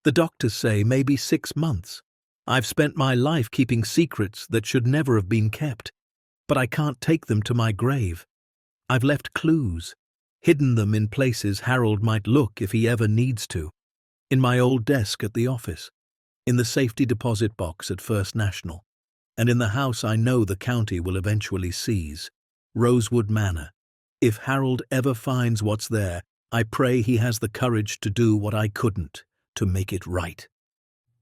The doctors say maybe 6 months. I've spent my life keeping secrets that should never have been kept, but I can't take them to my grave. I've left clues, hidden them in places Harold might look if he ever needs to. In my old desk at the office, in the safety deposit box at First National, and in the house I know the county will eventually seize, Rosewood Manor. If Harold ever finds what's there, I pray he has the courage to do what I couldn't, to make it right."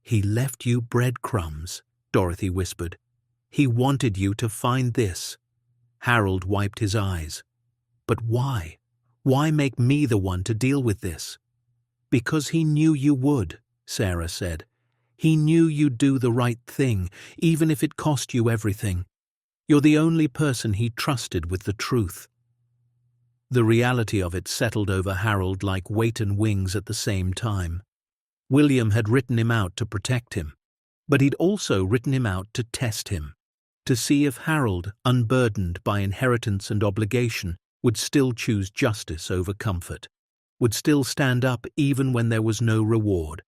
"He left you breadcrumbs," Dorothy whispered. "He wanted you to find this." Harold wiped his eyes. "But why? Why make me the one to deal with this?" "Because he knew you would," Sarah said. "He knew you'd do the right thing, even if it cost you everything. You're the only person he trusted with the truth." The reality of it settled over Harold like weight and wings at the same time. William had written him out to protect him, but he'd also written him out to test him, to see if Harold, unburdened by inheritance and obligation, would still choose justice over comfort, would still stand up even when there was no reward.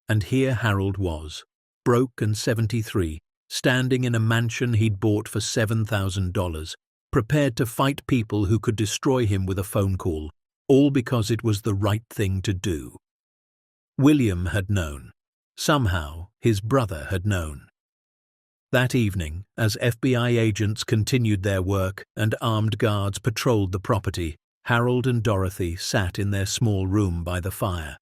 And here Harold was, broke and 73, standing in a mansion he'd bought for $7,000, prepared to fight people who could destroy him with a phone call, all because it was the right thing to do. William had known. Somehow, his brother had known. That evening, as FBI agents continued their work and armed guards patrolled the property, Harold and Dorothy sat in their small room by the fire.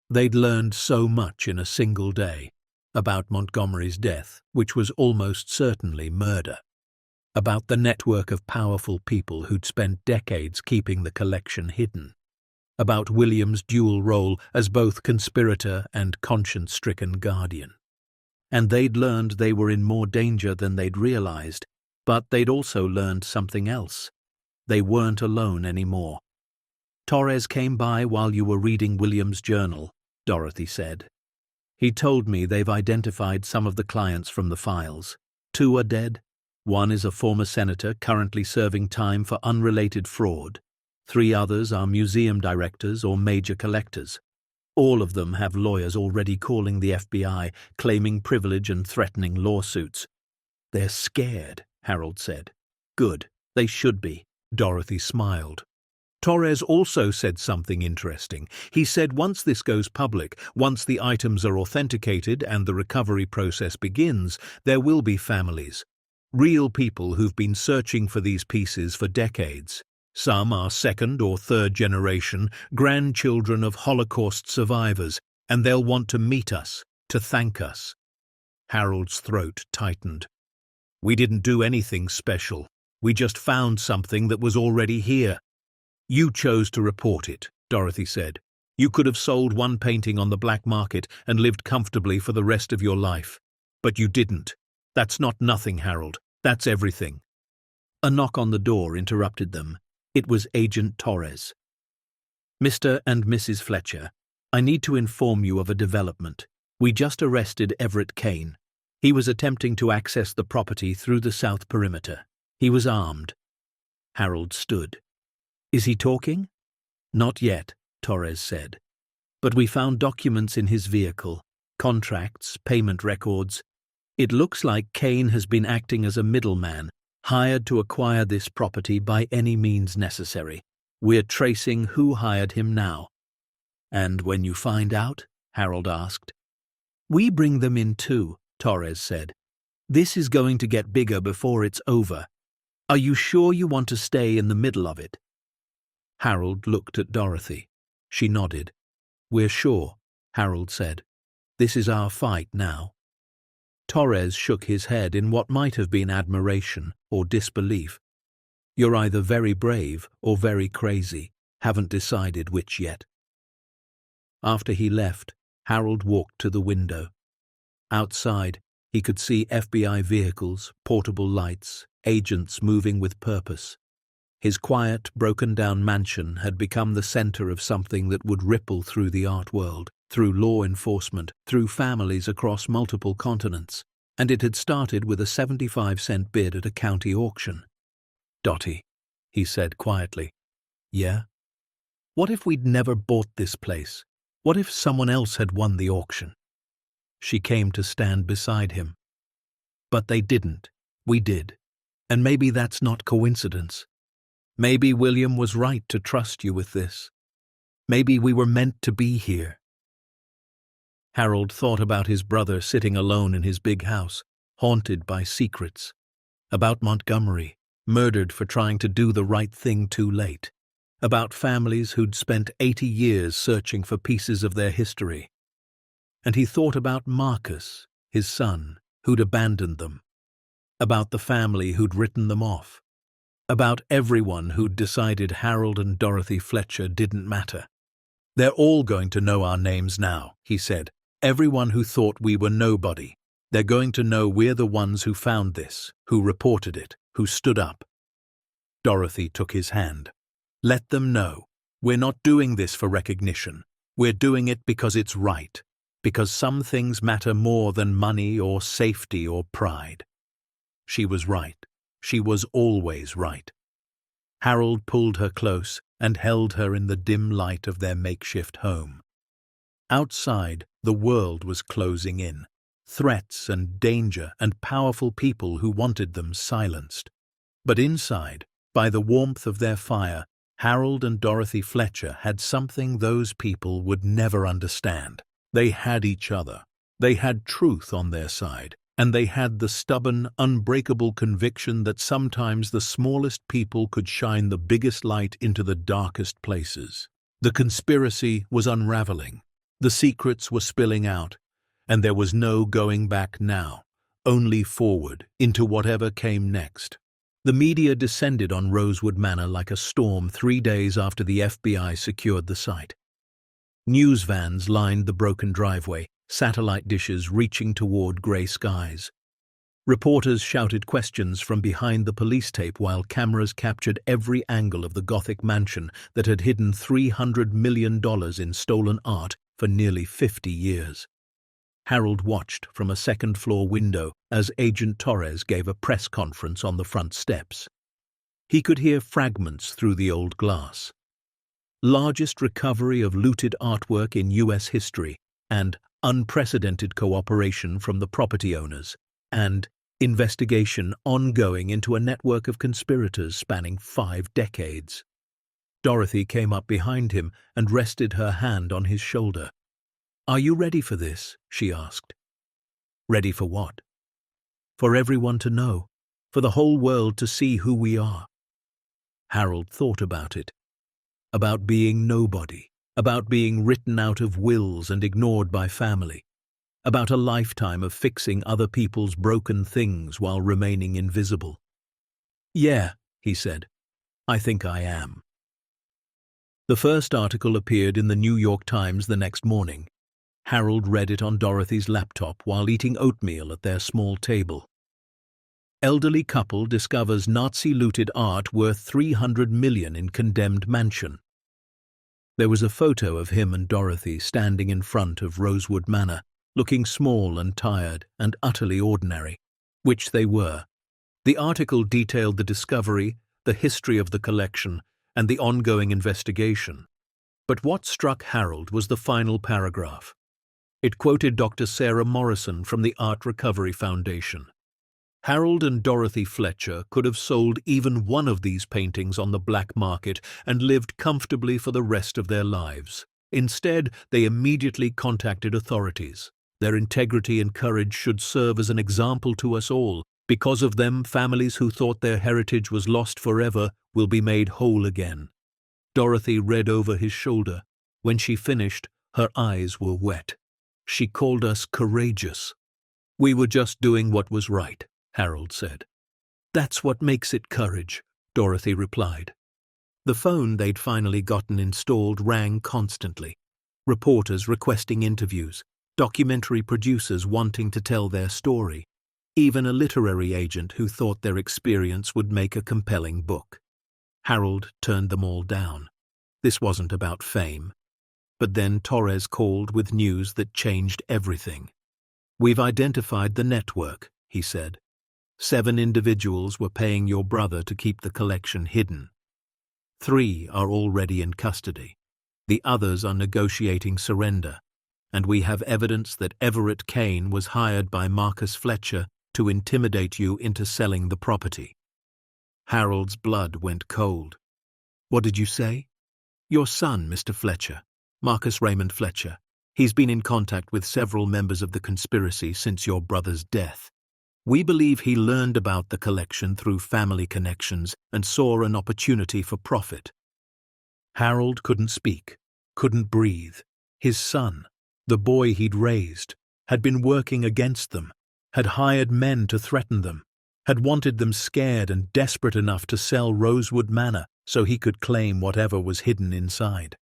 They'd learned so much in a single day, about Montgomery's death, which was almost certainly murder, about the network of powerful people who'd spent decades keeping the collection hidden, about William's dual role as both conspirator and conscience-stricken guardian. And they'd learned they were in more danger than they'd realized, but they'd also learned something else. They weren't alone anymore. "Torres came by while you were reading William's journal," Dorothy said. "He told me they've identified some of the clients from the files. 2 are dead. 1 is a former senator currently serving time for unrelated fraud. 3 others are museum directors or major collectors. All of them have lawyers already calling the FBI, claiming privilege and threatening lawsuits." "They're scared," Harold said. "Good. They should be." Dorothy smiled. "Torres also said something interesting. He said once this goes public, once the items are authenticated and the recovery process begins, there will be families. Real people who've been searching for these pieces for decades. Some are second or third generation, grandchildren of Holocaust survivors, and they'll want to meet us, to thank us. Harold's throat tightened. We didn't do anything special. We just found something that was already here. You chose to report it, Dorothy said. You could have sold one painting on the black market and lived comfortably for the rest of your life. But you didn't. That's not nothing, Harold. That's everything. A knock on the door interrupted them. It was Agent Torres. Mr. and Mrs. Fletcher, I need to inform you of a development. We just arrested Everett Kane. He was attempting to access the property through the south perimeter. He was armed. Harold stood. Is he talking? Not yet, Torres said. But we found documents in his vehicle, contracts, payment records. It looks like Kane has been acting as a middleman, hired to acquire this property by any means necessary. We're tracing who hired him now. And when you find out? Harold asked. We bring them in too, Torres said. This is going to get bigger before it's over. Are you sure you want to stay in the middle of it? Harold looked at Dorothy. She nodded. We're sure, Harold said. This is our fight now. Torres shook his head in what might have been admiration or disbelief. You're either very brave or very crazy. Haven't decided which yet. After he left, Harold walked to the window. Outside, he could see FBI vehicles, portable lights, agents moving with purpose. His quiet, broken-down mansion had become the center of something that would ripple through the art world, through law enforcement, through families across multiple continents, and it had started with a 75-cent bid at a county auction. Dottie, he said quietly. Yeah? What if we'd never bought this place? What if someone else had won the auction? She came to stand beside him. But they didn't. We did. And maybe that's not coincidence. Maybe William was right to trust you with this. Maybe we were meant to be here. Harold thought about his brother sitting alone in his big house, haunted by secrets. About Montgomery, murdered for trying to do the right thing too late. About families who'd spent 80 years searching for pieces of their history. And he thought about Marcus, his son, who'd abandoned them. About the family who'd written them off. About everyone who'd decided Harold and Dorothy Fletcher didn't matter. They're all going to know our names now, he said. Everyone who thought we were nobody. They're going to know we're the ones who found this, who reported it, who stood up. Dorothy took his hand. Let them know. We're not doing this for recognition. We're doing it because it's right. Because some things matter more than money or safety or pride. She was right. She was always right. Harold pulled her close and held her in the dim light of their makeshift home. Outside, the world was closing in. Threats and danger and powerful people who wanted them silenced. But inside, by the warmth of their fire, Harold and Dorothy Fletcher had something those people would never understand. They had each other. They had truth on their side, and they had the stubborn, unbreakable conviction that sometimes the smallest people could shine the biggest light into the darkest places. The conspiracy was unraveling. The secrets were spilling out, and there was no going back now, only forward, into whatever came next. The media descended on Rosewood Manor like a storm 3 days after the FBI secured the site. News vans lined the broken driveway, satellite dishes reaching toward grey skies. Reporters shouted questions from behind the police tape while cameras captured every angle of the Gothic mansion that had hidden $300 million in stolen art for nearly 50 years. Harold watched from a second-floor window as Agent Torres gave a press conference on the front steps. He could hear fragments through the old glass. Largest recovery of looted artwork in U.S. history, and unprecedented cooperation from the property owners, and investigation ongoing into a network of conspirators spanning 5 decades. Dorothy came up behind him and rested her hand on his shoulder. "Are you ready for this?" she asked. "Ready for what?" "For everyone to know. for the whole world to see who we are. Harold thought about it. About being nobody. About being written out of wills and ignored by family. About a lifetime of fixing other people's broken things while remaining invisible. "Yeah," he said, "I think I am." The first article appeared in the New York Times the next morning. Harold read it on Dorothy's laptop while eating oatmeal at their small table. Elderly couple discovers Nazi-looted art worth $300 million in condemned mansion. There was a photo of him and Dorothy standing in front of Rosewood Manor, looking small and tired and utterly ordinary, which they were. The article detailed the discovery, the history of the collection, and the ongoing investigation. But what struck Harold was the final paragraph. It quoted Dr. Sarah Morrison from the Art Recovery Foundation. Harold and Dorothy Fletcher could have sold even one of these paintings on the black market and lived comfortably for the rest of their lives. Instead, they immediately contacted authorities. Their integrity and courage should serve as an example to us all. Because of them, families who thought their heritage was lost forever will be made whole again. Dorothy read over his shoulder. When she finished, her eyes were wet. She called us courageous. "We were just doing what was right," Harold said. "That's what makes it courage," Dorothy replied. The phone they'd finally gotten installed rang constantly. Reporters requesting interviews, documentary producers wanting to tell their story, even a literary agent who thought their experience would make a compelling book. Harold turned them all down. This wasn't about fame. But then Torres called with news that changed everything. "We've identified the network," he said. 7 individuals were paying your brother to keep the collection hidden. 3 are already in custody. The others are negotiating surrender, and we have evidence that Everett Kane was hired by Marcus Fletcher to intimidate you into selling the property. Harold's blood went cold. "What did you say?" "Your son, Mr. Fletcher, Marcus Raymond Fletcher. He's been in contact with several members of the conspiracy since your brother's death. We believe he learned about the collection through family connections and saw an opportunity for profit." Harold couldn't speak, couldn't breathe. His son, the boy he'd raised, had been working against them, had hired men to threaten them, had wanted them scared and desperate enough to sell Rosewood Manor so he could claim whatever was hidden inside.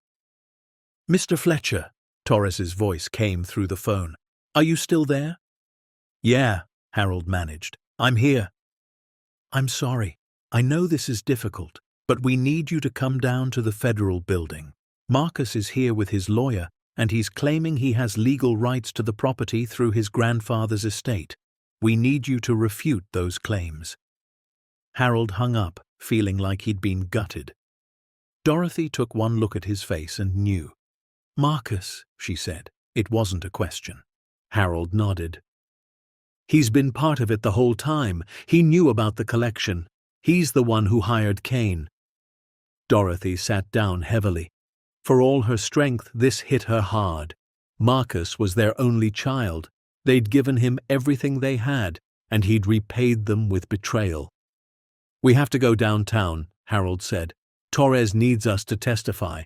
"Mr. Fletcher," Torres's voice came through the phone. "Are you still there?" "Yeah," Harold managed. "I'm here." "I'm sorry. I know this is difficult, but we need you to come down to the Federal Building. Marcus is here with his lawyer, and he's claiming he has legal rights to the property through his grandfather's estate. We need you to refute those claims." Harold hung up, feeling like he'd been gutted. Dorothy took one look at his face and knew. "Marcus," she said. It wasn't a question. Harold nodded. "He's been part of it the whole time. He knew about the collection. He's the one who hired Kane." Dorothy sat down heavily. For all her strength, this hit her hard. Marcus was their only child. They'd given him everything they had, and he'd repaid them with betrayal. "We have to go downtown," Harold said. "Torres needs us to testify."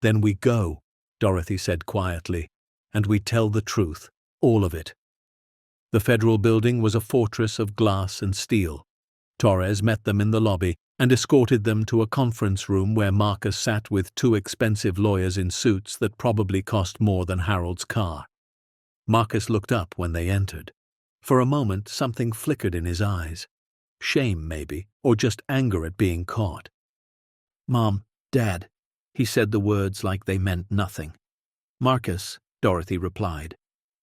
"Then we go," Dorothy said quietly, "and we tell the truth, all of it." The Federal Building was a fortress of glass and steel. Torres met them in the lobby and escorted them to a conference room where Marcus sat with 2 expensive lawyers in suits that probably cost more than Harold's car. Marcus looked up when they entered. For a moment, something flickered in his eyes. Shame, maybe, or just anger at being caught. "Mom, Dad," he said the words like they meant nothing. "Marcus," Dorothy replied.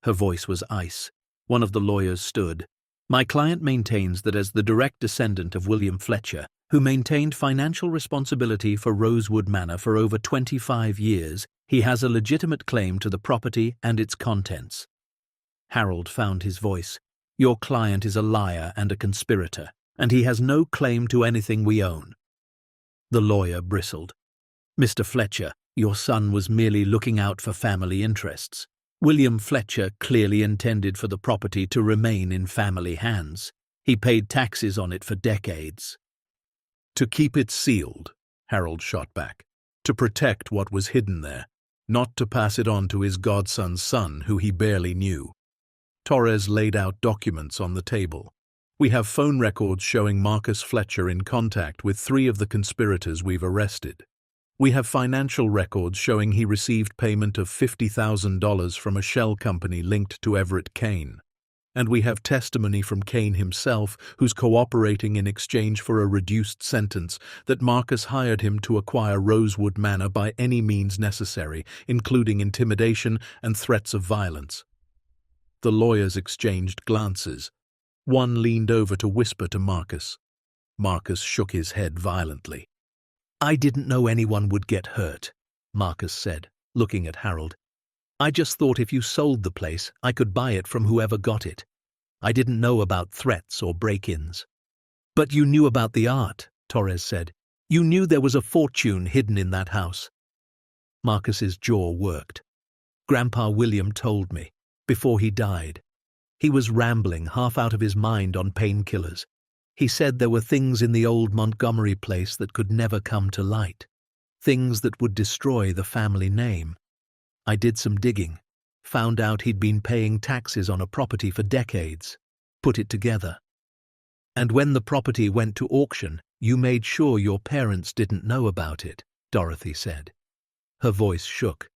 Her voice was ice. One of the lawyers stood. "My client maintains that as the direct descendant of William Fletcher, who maintained financial responsibility for Rosewood Manor for over 25 years, he has a legitimate claim to the property and its contents." Harold found his voice. "Your client is a liar and a conspirator, and he has no claim to anything we own." The lawyer bristled. "Mr. Fletcher, your son was merely looking out for family interests. William Fletcher clearly intended for the property to remain in family hands. He paid taxes on it for decades. To keep it sealed, Harold shot back. To protect what was hidden there, not to pass it on to his godson's son, who he barely knew. Torres laid out documents on the table. We have phone records showing Marcus Fletcher in contact with 3 of the conspirators we've arrested. We have financial records showing he received payment of $50,000 from a shell company linked to Everett Kane. And we have testimony from Kane himself, who's cooperating in exchange for a reduced sentence, that Marcus hired him to acquire Rosewood Manor by any means necessary, including intimidation and threats of violence. The lawyers exchanged glances. One leaned over to whisper to Marcus. Marcus shook his head violently. "I didn't know anyone would get hurt," Marcus said, looking at Harold. "I just thought if you sold the place, I could buy it from whoever got it. I didn't know about threats or break-ins." "But you knew about the art," Torres said. "You knew there was a fortune hidden in that house." Marcus's jaw worked. "Grandpa William told me, before he died. He was rambling, half out of his mind on painkillers. He said there were things in the old Montgomery place that could never come to light. Things that would destroy the family name. I did some digging, found out he'd been paying taxes on a property for decades, put it together. And when the property went to auction, you made sure your parents didn't know about it," Dorothy said. Her voice shook.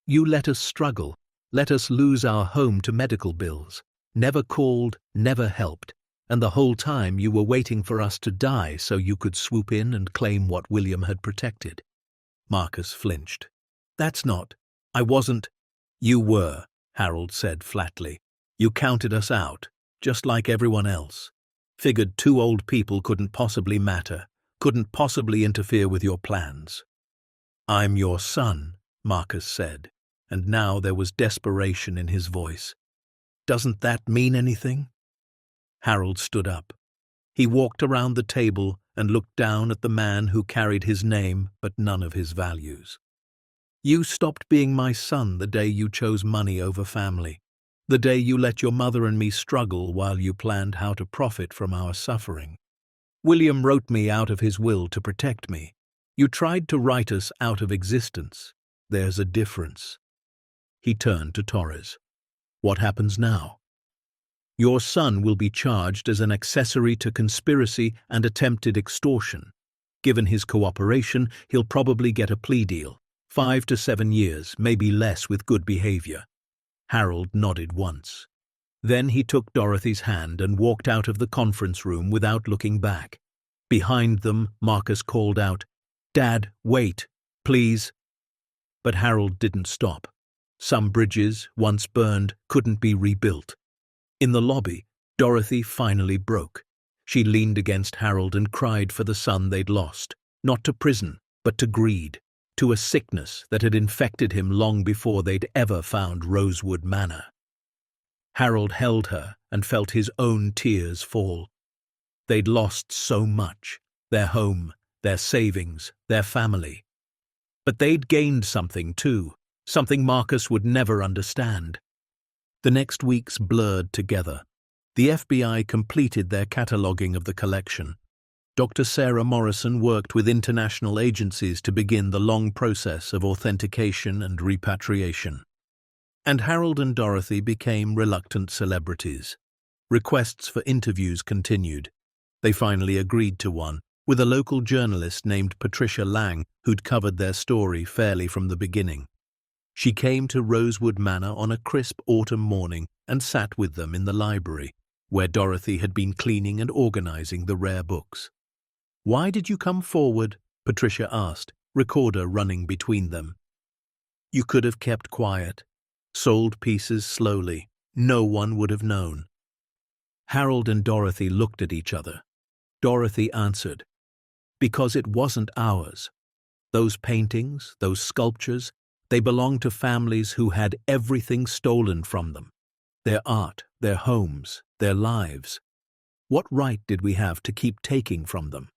"You let us struggle, let us lose our home to medical bills, never called, never helped, and the whole time you were waiting for us to die so you could swoop in and claim what William had protected." Marcus flinched. "That's not. I wasn't." "You were," Harold said flatly. "You counted us out, just like everyone else. Figured 2 old people couldn't possibly matter, couldn't possibly interfere with your plans." "I'm your son," Marcus said, and now there was desperation in his voice. "Doesn't that mean anything?" Harold stood up. He walked around the table and looked down at the man who carried his name but none of his values. "You stopped being my son the day you chose money over family, the day you let your mother and me struggle while you planned how to profit from our suffering. William wrote me out of his will to protect me. You tried to write us out of existence. There's a difference." He turned to Torres. "What happens now?" "Your son will be charged as an accessory to conspiracy and attempted extortion. Given his cooperation, he'll probably get a plea deal. 5 to 7 years, maybe less with good behavior." Harold nodded once. Then he took Dorothy's hand and walked out of the conference room without looking back. Behind them, Marcus called out, "Dad, wait, please." But Harold didn't stop. Some bridges, once burned, couldn't be rebuilt. In the lobby, Dorothy finally broke. She leaned against Harold and cried for the son they'd lost, not to prison, but to greed, to a sickness that had infected him long before they'd ever found Rosewood Manor. Harold held her and felt his own tears fall. They'd lost so much, their home, their savings, their family. But they'd gained something too, something Marcus would never understand. The next weeks blurred together. The FBI completed their cataloguing of the collection. Dr. Sarah Morrison worked with international agencies to begin the long process of authentication and repatriation. And Harold and Dorothy became reluctant celebrities. Requests for interviews continued. They finally agreed to one, with a local journalist named Patricia Lang, who'd covered their story fairly from the beginning. She came to Rosewood Manor on a crisp autumn morning and sat with them in the library, where Dorothy had been cleaning and organizing the rare books. "Why did you come forward?" Patricia asked, recorder running between them. "You could have kept quiet, sold pieces slowly. No one would have known." Harold and Dorothy looked at each other. Dorothy answered, "Because it wasn't ours. Those paintings, those sculptures, they belonged to families who had everything stolen from them. Their art, their homes, their lives. What right did we have to keep taking from them?"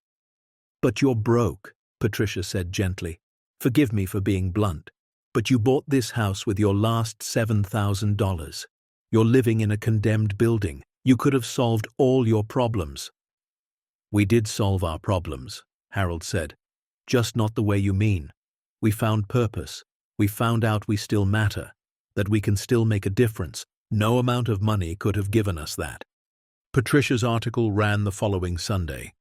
"But you're broke," Patricia said gently. "Forgive me for being blunt, but you bought this house with your last $7,000. You're living in a condemned building, You could have solved all your problems." "We did solve our problems," Harold said. "Just not the way you mean. We found purpose. We found out we still matter, that we can still make a difference. No amount of money could have given us that." Patricia's article ran the following Sunday.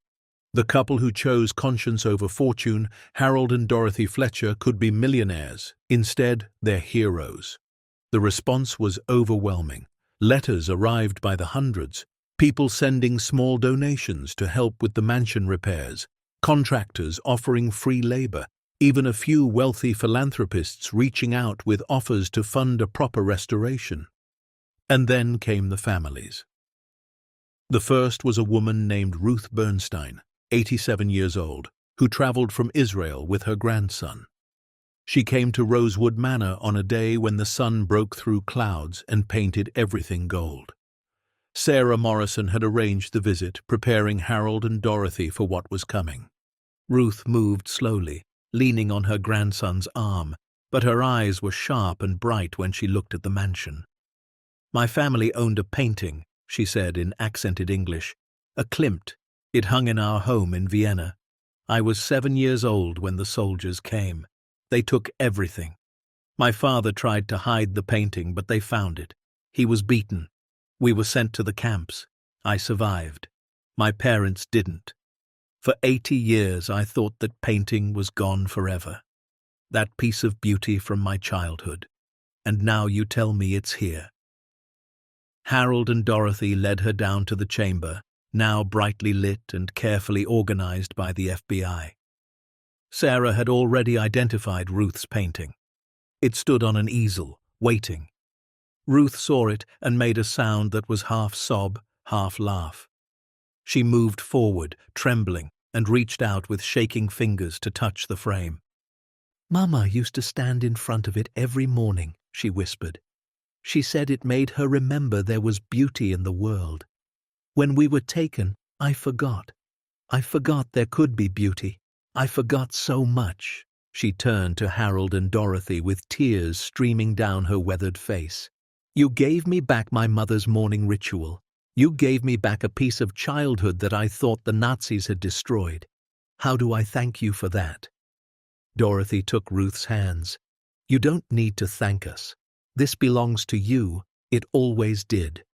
The couple who chose conscience over fortune, Harold and Dorothy Fletcher, could be millionaires. Instead, they're heroes. The response was overwhelming. Letters arrived by the hundreds, people sending small donations to help with the mansion repairs, contractors offering free labor, even a few wealthy philanthropists reaching out with offers to fund a proper restoration. And then came the families. The first was a woman named Ruth Bernstein, 87 years old, who traveled from Israel with her grandson. She came to Rosewood Manor on a day when the sun broke through clouds and painted everything gold. Sarah Morrison had arranged the visit, preparing Harold and Dorothy for what was coming. Ruth moved slowly, leaning on her grandson's arm, but her eyes were sharp and bright when she looked at the mansion. "My family owned a painting," she said in accented English, "a Klimt. It hung in our home in Vienna. I was 7 years old when the soldiers came. They took everything. My father tried to hide the painting, but they found it. He was beaten. We were sent to the camps. I survived. My parents didn't. For 80 years I thought that painting was gone forever. That piece of beauty from my childhood. And now you tell me it's here." Harold and Dorothy led her down to the chamber, now brightly lit and carefully organized by the FBI. Sarah had already identified Ruth's painting. It stood on an easel, waiting. Ruth saw it and made a sound that was half sob, half laugh. She moved forward, trembling, and reached out with shaking fingers to touch the frame. "Mama used to stand in front of it every morning," she whispered. "She said it made her remember there was beauty in the world. When we were taken, I forgot. I forgot there could be beauty. I forgot so much." She turned to Harold and Dorothy with tears streaming down her weathered face. "You gave me back my mother's morning ritual. You gave me back a piece of childhood that I thought the Nazis had destroyed. How do I thank you for that?" Dorothy took Ruth's hands. "You don't need to thank us. This belongs to you. It always did."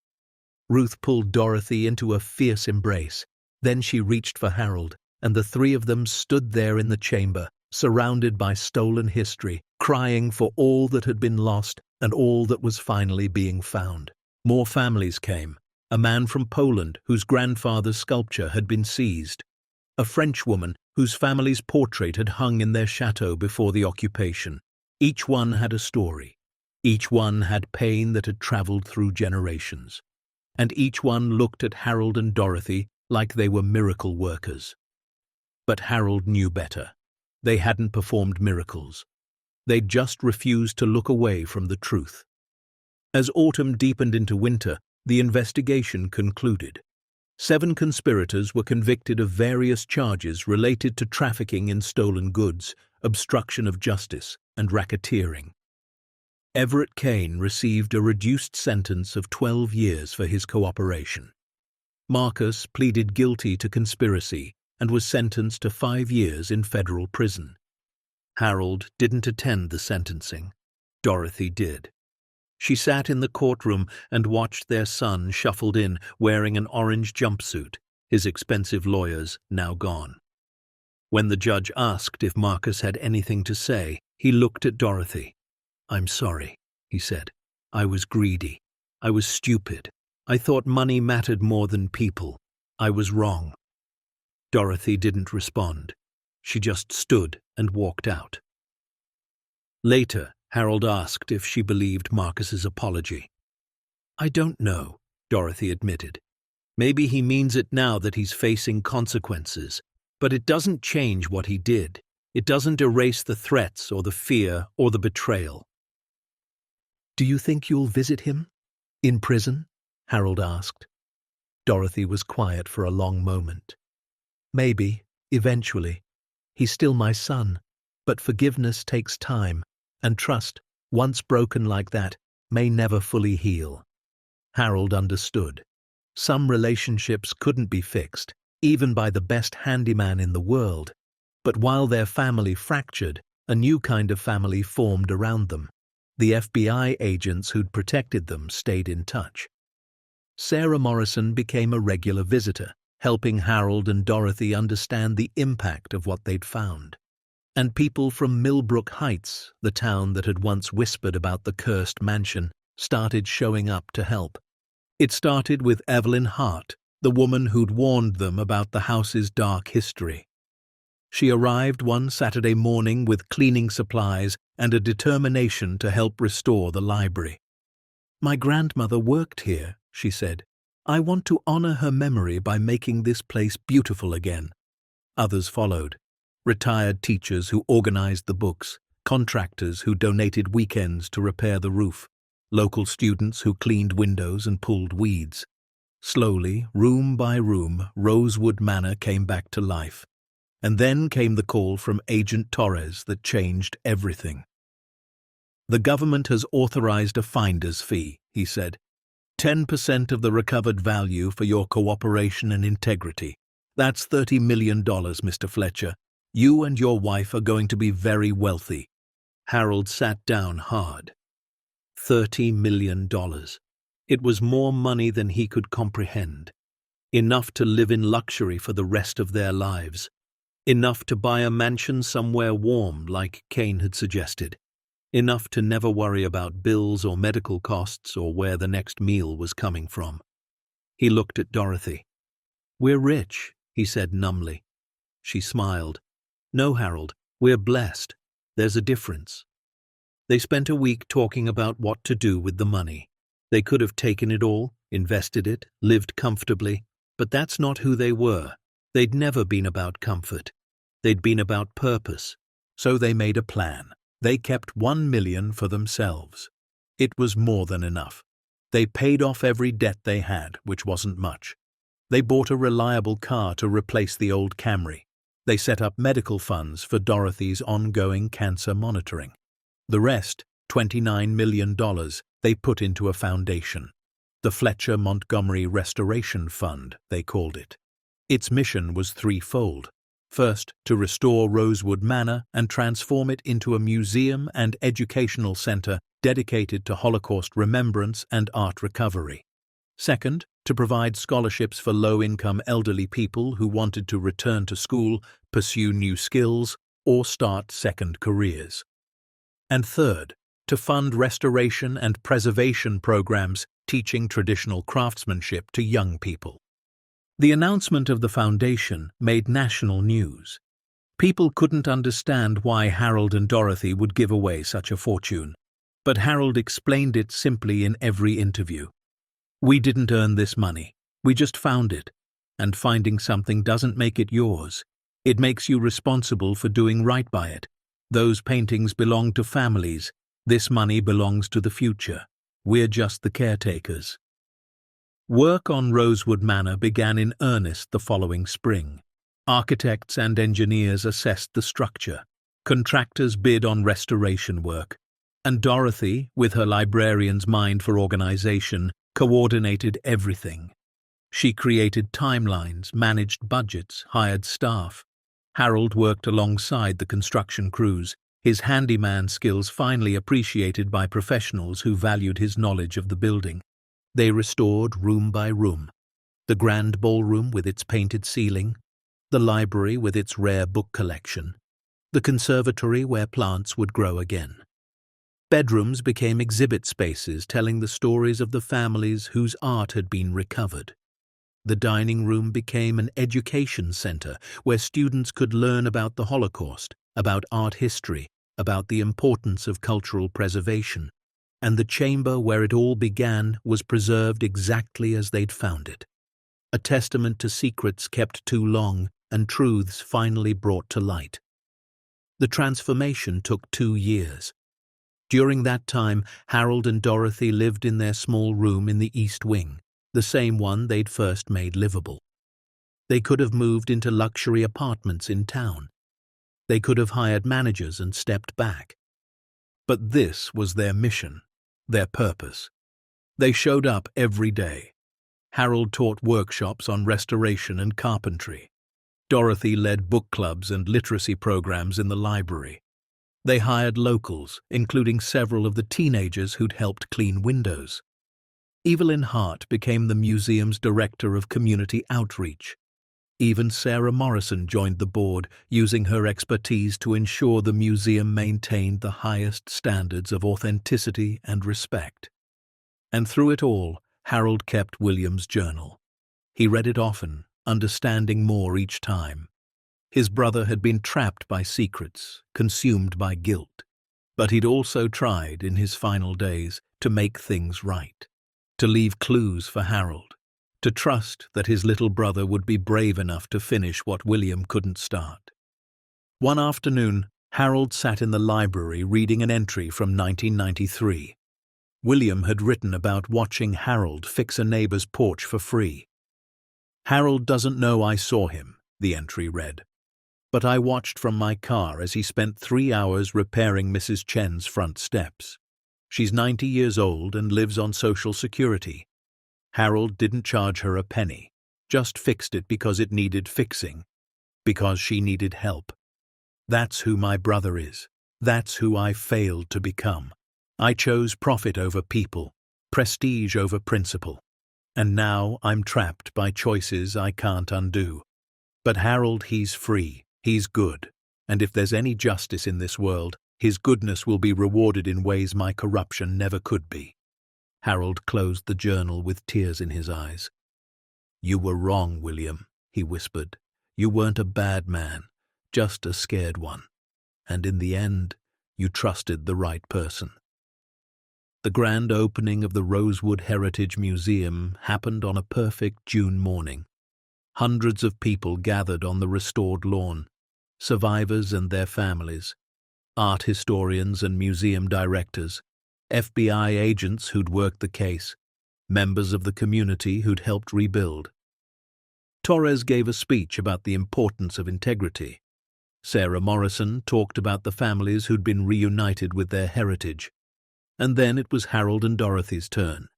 Ruth pulled Dorothy into a fierce embrace. Then she reached for Harold, and the three of them stood there in the chamber, surrounded by stolen history, crying for all that had been lost and all that was finally being found. More families came. A man from Poland whose grandfather's sculpture had been seized. A French woman whose family's portrait had hung in their chateau before the occupation. Each one had a story. Each one had pain that had traveled through generations. And each one looked at Harold and Dorothy like they were miracle workers. But Harold knew better. They hadn't performed miracles. They'd just refused to look away from the truth. As autumn deepened into winter, the investigation concluded. 7 conspirators were convicted of various charges related to trafficking in stolen goods, obstruction of justice, and racketeering. Everett Kane received a reduced sentence of 12 years for his cooperation. Marcus pleaded guilty to conspiracy and was sentenced to 5 years in federal prison. Harold didn't attend the sentencing. Dorothy did. She sat in the courtroom and watched their son shuffled in wearing an orange jumpsuit, his expensive lawyers now gone. When the judge asked if Marcus had anything to say, he looked at Dorothy. "I'm sorry," he said. "I was greedy. I was stupid. I thought money mattered more than people. I was wrong." Dorothy didn't respond. She just stood and walked out. Later, Harold asked if she believed Marcus's apology. "I don't know," Dorothy admitted. "Maybe he means it now that he's facing consequences, but it doesn't change what he did. It doesn't erase the threats or the fear or the betrayal." "Do you think you'll visit him? In prison?" Harold asked. Dorothy was quiet for a long moment. "Maybe, eventually. He's still my son, but forgiveness takes time, and trust, once broken like that, may never fully heal." Harold understood. Some relationships couldn't be fixed, even by the best handyman in the world. But while their family fractured, a new kind of family formed around them. The FBI agents who'd protected them stayed in touch. Sarah Morrison became a regular visitor, helping Harold and Dorothy understand the impact of what they'd found. And people from Millbrook Heights, the town that had once whispered about the cursed mansion, started showing up to help. It started with Evelyn Hart, the woman who'd warned them about the house's dark history. She arrived one Saturday morning with cleaning supplies and a determination to help restore the library. "My grandmother worked here," she said. "I want to honor her memory by making this place beautiful again." Others followed. Retired teachers who organized the books, contractors who donated weekends to repair the roof, local students who cleaned windows and pulled weeds. Slowly, room by room, Rosewood Manor came back to life. And then came the call from Agent Torres that changed everything. "The government has authorized a finder's fee," he said. 10% of the recovered value for your cooperation and integrity. That's $30 million, Mr. Fletcher. You and your wife are going to be very wealthy." Harold sat down hard. $30 million. It was more money than he could comprehend. Enough to live in luxury for the rest of their lives. Enough to buy a mansion somewhere warm, like Kane had suggested. Enough to never worry about bills or medical costs or where the next meal was coming from. He looked at Dorothy. "We're rich," he said numbly. She smiled. "No, Harold, we're blessed. There's a difference." They spent a week talking about what to do with the money. They could have taken it all, invested it, lived comfortably, but that's not who they were. They'd never been about comfort. They'd been about purpose. So they made a plan. They kept $1 million for themselves. It was more than enough. They paid off every debt they had, which wasn't much. They bought a reliable car to replace the old Camry. They set up medical funds for Dorothy's ongoing cancer monitoring. The rest, $29 million, they put into a foundation. The Fletcher Montgomery Restoration Fund, they called it. Its mission was threefold. First, to restore Rosewood Manor and transform it into a museum and educational center dedicated to Holocaust remembrance and art recovery. Second, to provide scholarships for low-income elderly people who wanted to return to school, pursue new skills, or start second careers. And third, to fund restoration and preservation programs teaching traditional craftsmanship to young people. The announcement of the foundation made national news. People couldn't understand why Harold and Dorothy would give away such a fortune, but Harold explained it simply in every interview. "We didn't earn this money. We just found it. And finding something doesn't make it yours. It makes you responsible for doing right by it. Those paintings belong to families. This money belongs to the future. We're just the caretakers." Work on Rosewood Manor began in earnest the following spring. Architects and engineers assessed the structure. Contractors bid on restoration work. And Dorothy, with her librarian's mind for organization, coordinated everything. She created timelines, managed budgets, hired staff. Harold worked alongside the construction crews, his handyman skills finally appreciated by professionals who valued his knowledge of the building. They restored room by room. The grand ballroom with its painted ceiling, the library with its rare book collection, the conservatory where plants would grow again. Bedrooms became exhibit spaces telling the stories of the families whose art had been recovered. The dining room became an education center where students could learn about the Holocaust, about art history, about the importance of cultural preservation. And the chamber where it all began was preserved exactly as they'd found it. A testament to secrets kept too long and truths finally brought to light. The transformation took 2 years. During that time, Harold and Dorothy lived in their small room in the East Wing, the same one they'd first made livable. They could have moved into luxury apartments in town. They could have hired managers and stepped back. But this was their mission, their purpose. They showed up every day. Harold taught workshops on restoration and carpentry. Dorothy led book clubs and literacy programs in the library. They hired locals, including several of the teenagers who'd helped clean windows. Evelyn Hart became the museum's director of community outreach. Even Sarah Morrison joined the board, using her expertise to ensure the museum maintained the highest standards of authenticity and respect. And through it all, Harold kept William's journal. He read it often, understanding more each time. His brother had been trapped by secrets, consumed by guilt. But he'd also tried, in his final days, to make things right, to leave clues for Harold, to trust that his little brother would be brave enough to finish what William couldn't start. One afternoon, Harold sat in the library reading an entry from 1993. William had written about watching Harold fix a neighbor's porch for free. "Harold doesn't know I saw him," the entry read. "But I watched from my car as he spent 3 hours repairing Mrs. Chen's front steps. She's 90 years old and lives on Social Security. Harold didn't charge her a penny, just fixed it because it needed fixing, because she needed help. That's who my brother is. That's who I failed to become. I chose profit over people, prestige over principle. And now I'm trapped by choices I can't undo. But Harold, he's free. He's good, and if there's any justice in this world, his goodness will be rewarded in ways my corruption never could be." Harold closed the journal with tears in his eyes. "You were wrong, William," he whispered. "You weren't a bad man, just a scared one. And in the end, you trusted the right person." The grand opening of the Rosewood Heritage Museum happened on a perfect June morning. Hundreds of people gathered on the restored lawn. Survivors and their families, art historians and museum directors, FBI agents who'd worked the case, members of the community who'd helped rebuild. Torres gave a speech about the importance of integrity. Sarah Morrison talked about the families who'd been reunited with their heritage. And then it was Harold and Dorothy's turn.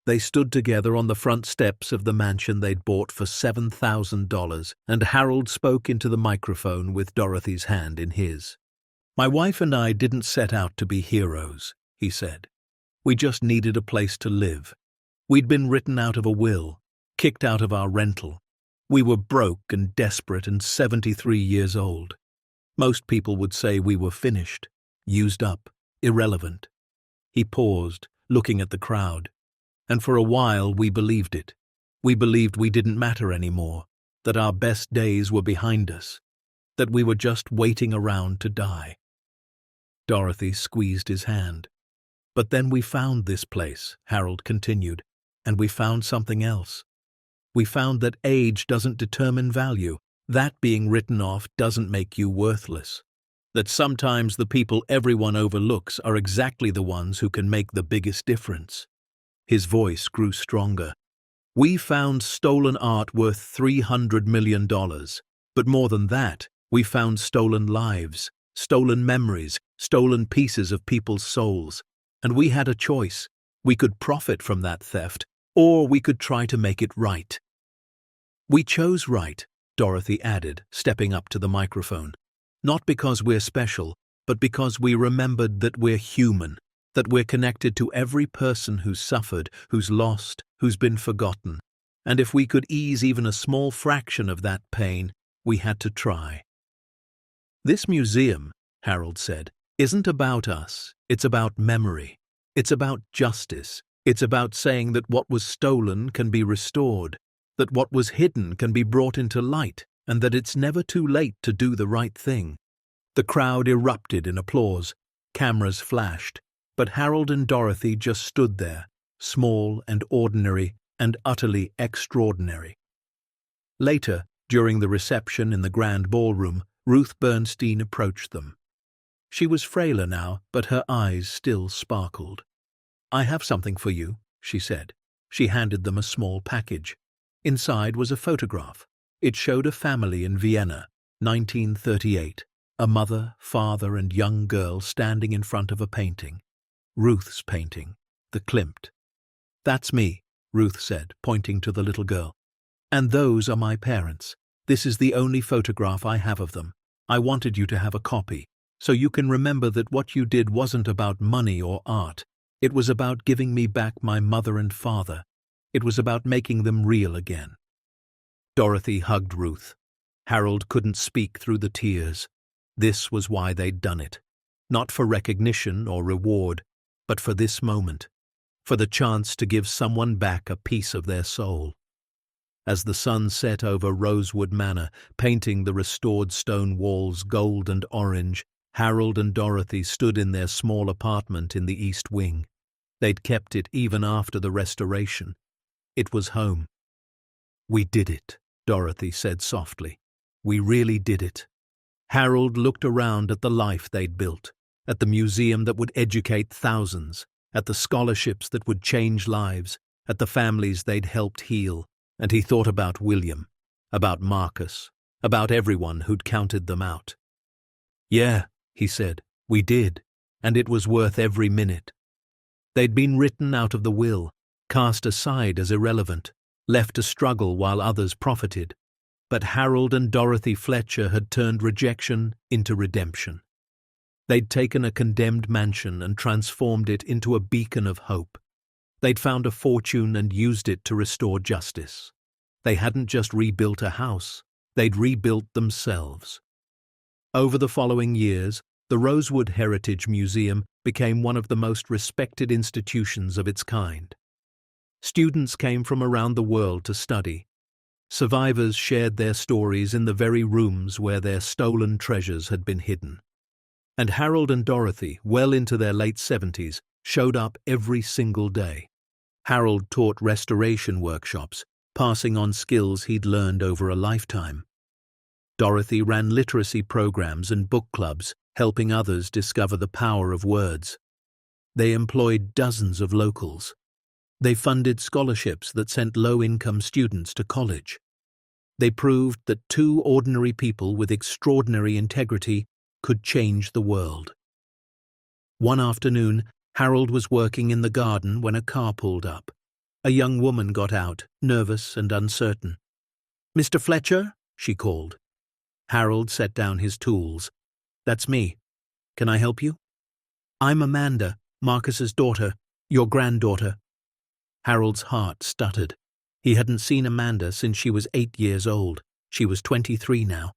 They stood together on the front steps of the mansion they'd bought for $7,000, and Harold spoke into the microphone with Dorothy's hand in his. "My wife and I didn't set out to be heroes," he said. "We just needed a place to live. We'd been written out of a will, kicked out of our rental. We were broke and desperate and 73 years old. Most people would say we were finished, used up, irrelevant." He paused, looking at the crowd. "And for a while we believed it. We believed we didn't matter anymore, that our best days were behind us, that we were just waiting around to die." Dorothy squeezed his hand. "But then we found this place," Harold continued, "and we found something else. We found that age doesn't determine value, that being written off doesn't make you worthless. That sometimes the people everyone overlooks are exactly the ones who can make the biggest difference." His voice grew stronger. "We found stolen art worth $300 million. But more than that, we found stolen lives, stolen memories, stolen pieces of people's souls. And we had a choice. We could profit from that theft, or we could try to make it right." "We chose right," Dorothy added, stepping up to the microphone. "Not because we're special, but because we remembered that we're human. That we're connected to every person who's suffered, who's lost, who's been forgotten. And if we could ease even a small fraction of that pain, we had to try." "This museum," Harold said, "isn't about us. It's about memory. It's about justice. It's about saying that what was stolen can be restored, that what was hidden can be brought into light, and that it's never too late to do the right thing." The crowd erupted in applause. Cameras flashed. But Harold and Dorothy just stood there, small and ordinary and utterly extraordinary. Later, during the reception in the grand ballroom, Ruth Bernstein approached them. She was frailer now, but her eyes still sparkled. "I have something for you," she said. She handed them a small package. Inside was a photograph. It showed a family in Vienna, 1938, a mother, father, and young girl standing in front of a painting. Ruth's painting, the Klimt. "That's me," Ruth said, pointing to the little girl. "And those are my parents. This is the only photograph I have of them. I wanted you to have a copy, so you can remember that what you did wasn't about money or art. It was about giving me back my mother and father. It was about making them real again." Dorothy hugged Ruth. Harold couldn't speak through the tears. This was why they'd done it. Not for recognition or reward, but for this moment. For the chance to give someone back a piece of their soul. As the sun set over Rosewood Manor, painting the restored stone walls gold and orange, Harold and Dorothy stood in their small apartment in the East Wing. They'd kept it even after the restoration. It was home. "We did it," Dorothy said softly. "We really did it." Harold looked around at the life they'd built, at the museum that would educate thousands, at the scholarships that would change lives, at the families they'd helped heal, and he thought about William, about Marcus, about everyone who'd counted them out. "Yeah," he said, "we did, and it was worth every minute." They'd been written out of the will, cast aside as irrelevant, left to struggle while others profited. But Harold and Dorothy Fletcher had turned rejection into redemption. They'd taken a condemned mansion and transformed it into a beacon of hope. They'd found a fortune and used it to restore justice. They hadn't just rebuilt a house, they'd rebuilt themselves. Over the following years, the Rosewood Heritage Museum became one of the most respected institutions of its kind. Students came from around the world to study. Survivors shared their stories in the very rooms where their stolen treasures had been hidden. And Harold and Dorothy, well into their late 70s, showed up every single day. Harold taught restoration workshops, passing on skills he'd learned over a lifetime. Dorothy ran literacy programs and book clubs, helping others discover the power of words. They employed dozens of locals. They funded scholarships that sent low-income students to college. They proved that two ordinary people with extraordinary integrity could change the world. One afternoon, Harold was working in the garden when a car pulled up. A young woman got out, nervous and uncertain. "Mr. Fletcher?" she called. Harold set down his tools. "That's me. Can I help you?" "I'm Amanda, Marcus's daughter, your granddaughter." Harold's heart stuttered. He hadn't seen Amanda since she was 8 years old. She was 23 now.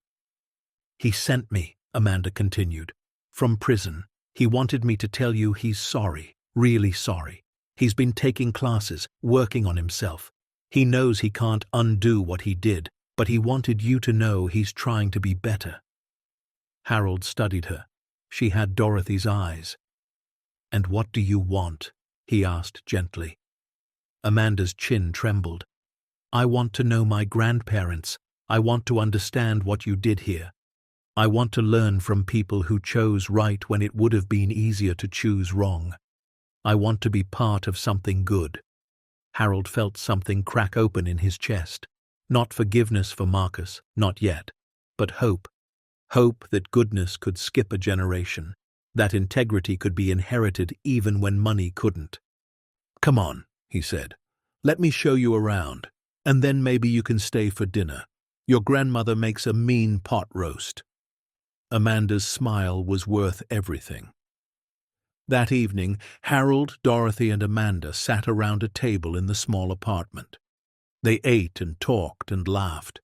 "He sent me," Amanda continued, "from prison. He wanted me to tell you he's sorry, really sorry. He's been taking classes, working on himself. He knows he can't undo what he did, but he wanted you to know he's trying to be better." Harold studied her. She had Dorothy's eyes. "And what do you want?" he asked gently. Amanda's chin trembled. "I want to know my grandparents. I want to understand what you did here. I want to learn from people who chose right when it would have been easier to choose wrong. I want to be part of something good." Harold felt something crack open in his chest. Not forgiveness for Marcus, not yet, but hope. Hope that goodness could skip a generation, that integrity could be inherited even when money couldn't. "Come on," he said. "Let me show you around, and then maybe you can stay for dinner. Your grandmother makes a mean pot roast." Amanda's smile was worth everything. That evening, Harold, Dorothy, and Amanda sat around a table in the small apartment. They ate and talked and laughed.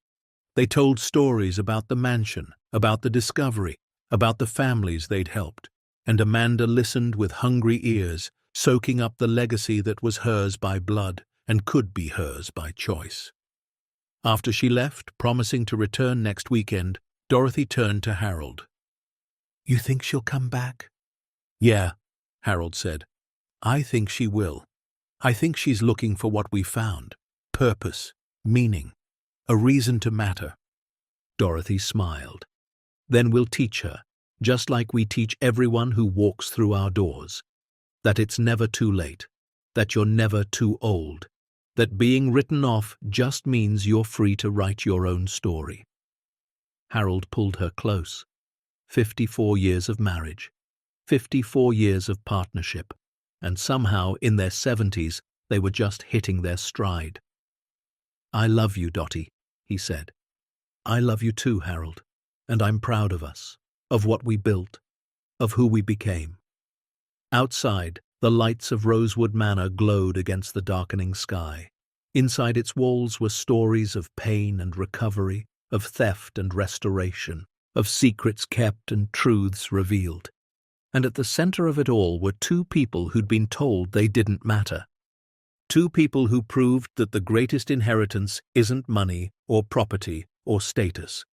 They told stories about the mansion, about the discovery, about the families they'd helped, and Amanda listened with hungry ears, soaking up the legacy that was hers by blood and could be hers by choice. After she left, promising to return next weekend, Dorothy turned to Harold. "You think she'll come back?" "Yeah," Harold said. "I think she will. I think she's looking for what we found. Purpose, meaning, a reason to matter." Dorothy smiled. "Then we'll teach her, just like we teach everyone who walks through our doors, that it's never too late, that you're never too old, that being written off just means you're free to write your own story." Harold pulled her close. 54 years of marriage, 54 years of partnership, and somehow in their 70s They were just hitting their stride. "I love you, Dottie," he said. "I love you too, Harold, and I'm proud of us, of what we built, of who we became." Outside, the lights of Rosewood Manor glowed against the darkening sky. Inside its walls were stories of pain and recovery, of theft and restoration, of secrets kept and truths revealed. And at the center of it all were two people who'd been told they didn't matter. Two people who proved that the greatest inheritance isn't money or property or status.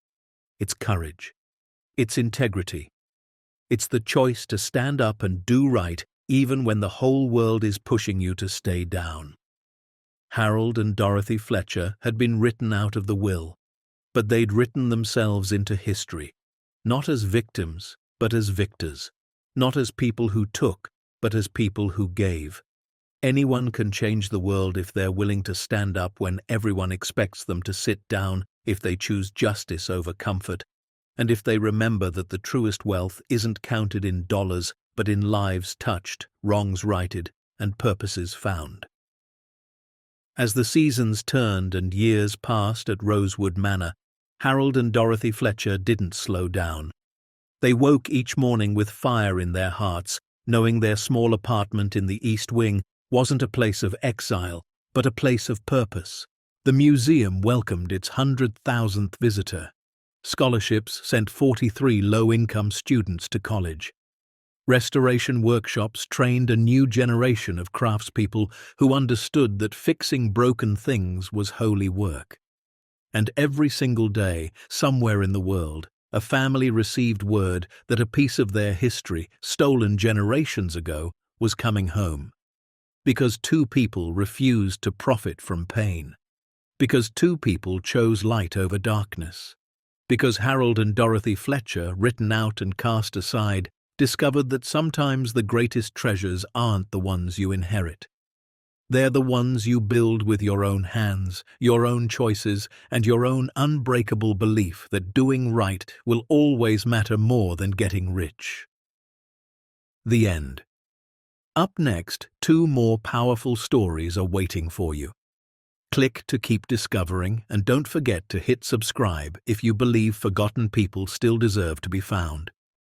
It's courage. It's integrity. It's the choice to stand up and do right even when the whole world is pushing you to stay down. Harold and Dorothy Fletcher had been written out of the will, but they'd written themselves into history, not as victims, but as victors, not as people who took, but as people who gave. Anyone can change the world if they're willing to stand up when everyone expects them to sit down, if they choose justice over comfort, and if they remember that the truest wealth isn't counted in dollars, but in lives touched, wrongs righted, and purposes found. As the seasons turned and years passed at Rosewood Manor, Harold and Dorothy Fletcher didn't slow down. They woke each morning with fire in their hearts, knowing their small apartment in the East Wing wasn't a place of exile, but a place of purpose. The museum welcomed its 100,000th visitor. Scholarships sent 43 low-income students to college. Restoration workshops trained a new generation of craftspeople who understood that fixing broken things was holy work. And every single day, somewhere in the world, a family received word that a piece of their history, stolen generations ago, was coming home. Because two people refused to profit from pain. Because two people chose light over darkness. Because Harold and Dorothy Fletcher, written out and cast aside, discovered that sometimes the greatest treasures aren't the ones you inherit. They're the ones you build with your own hands, your own choices, and your own unbreakable belief that doing right will always matter more than getting rich. The end. Up next, two more powerful stories are waiting for you. Click to keep discovering, and don't forget to hit subscribe if you believe forgotten people still deserve to be found.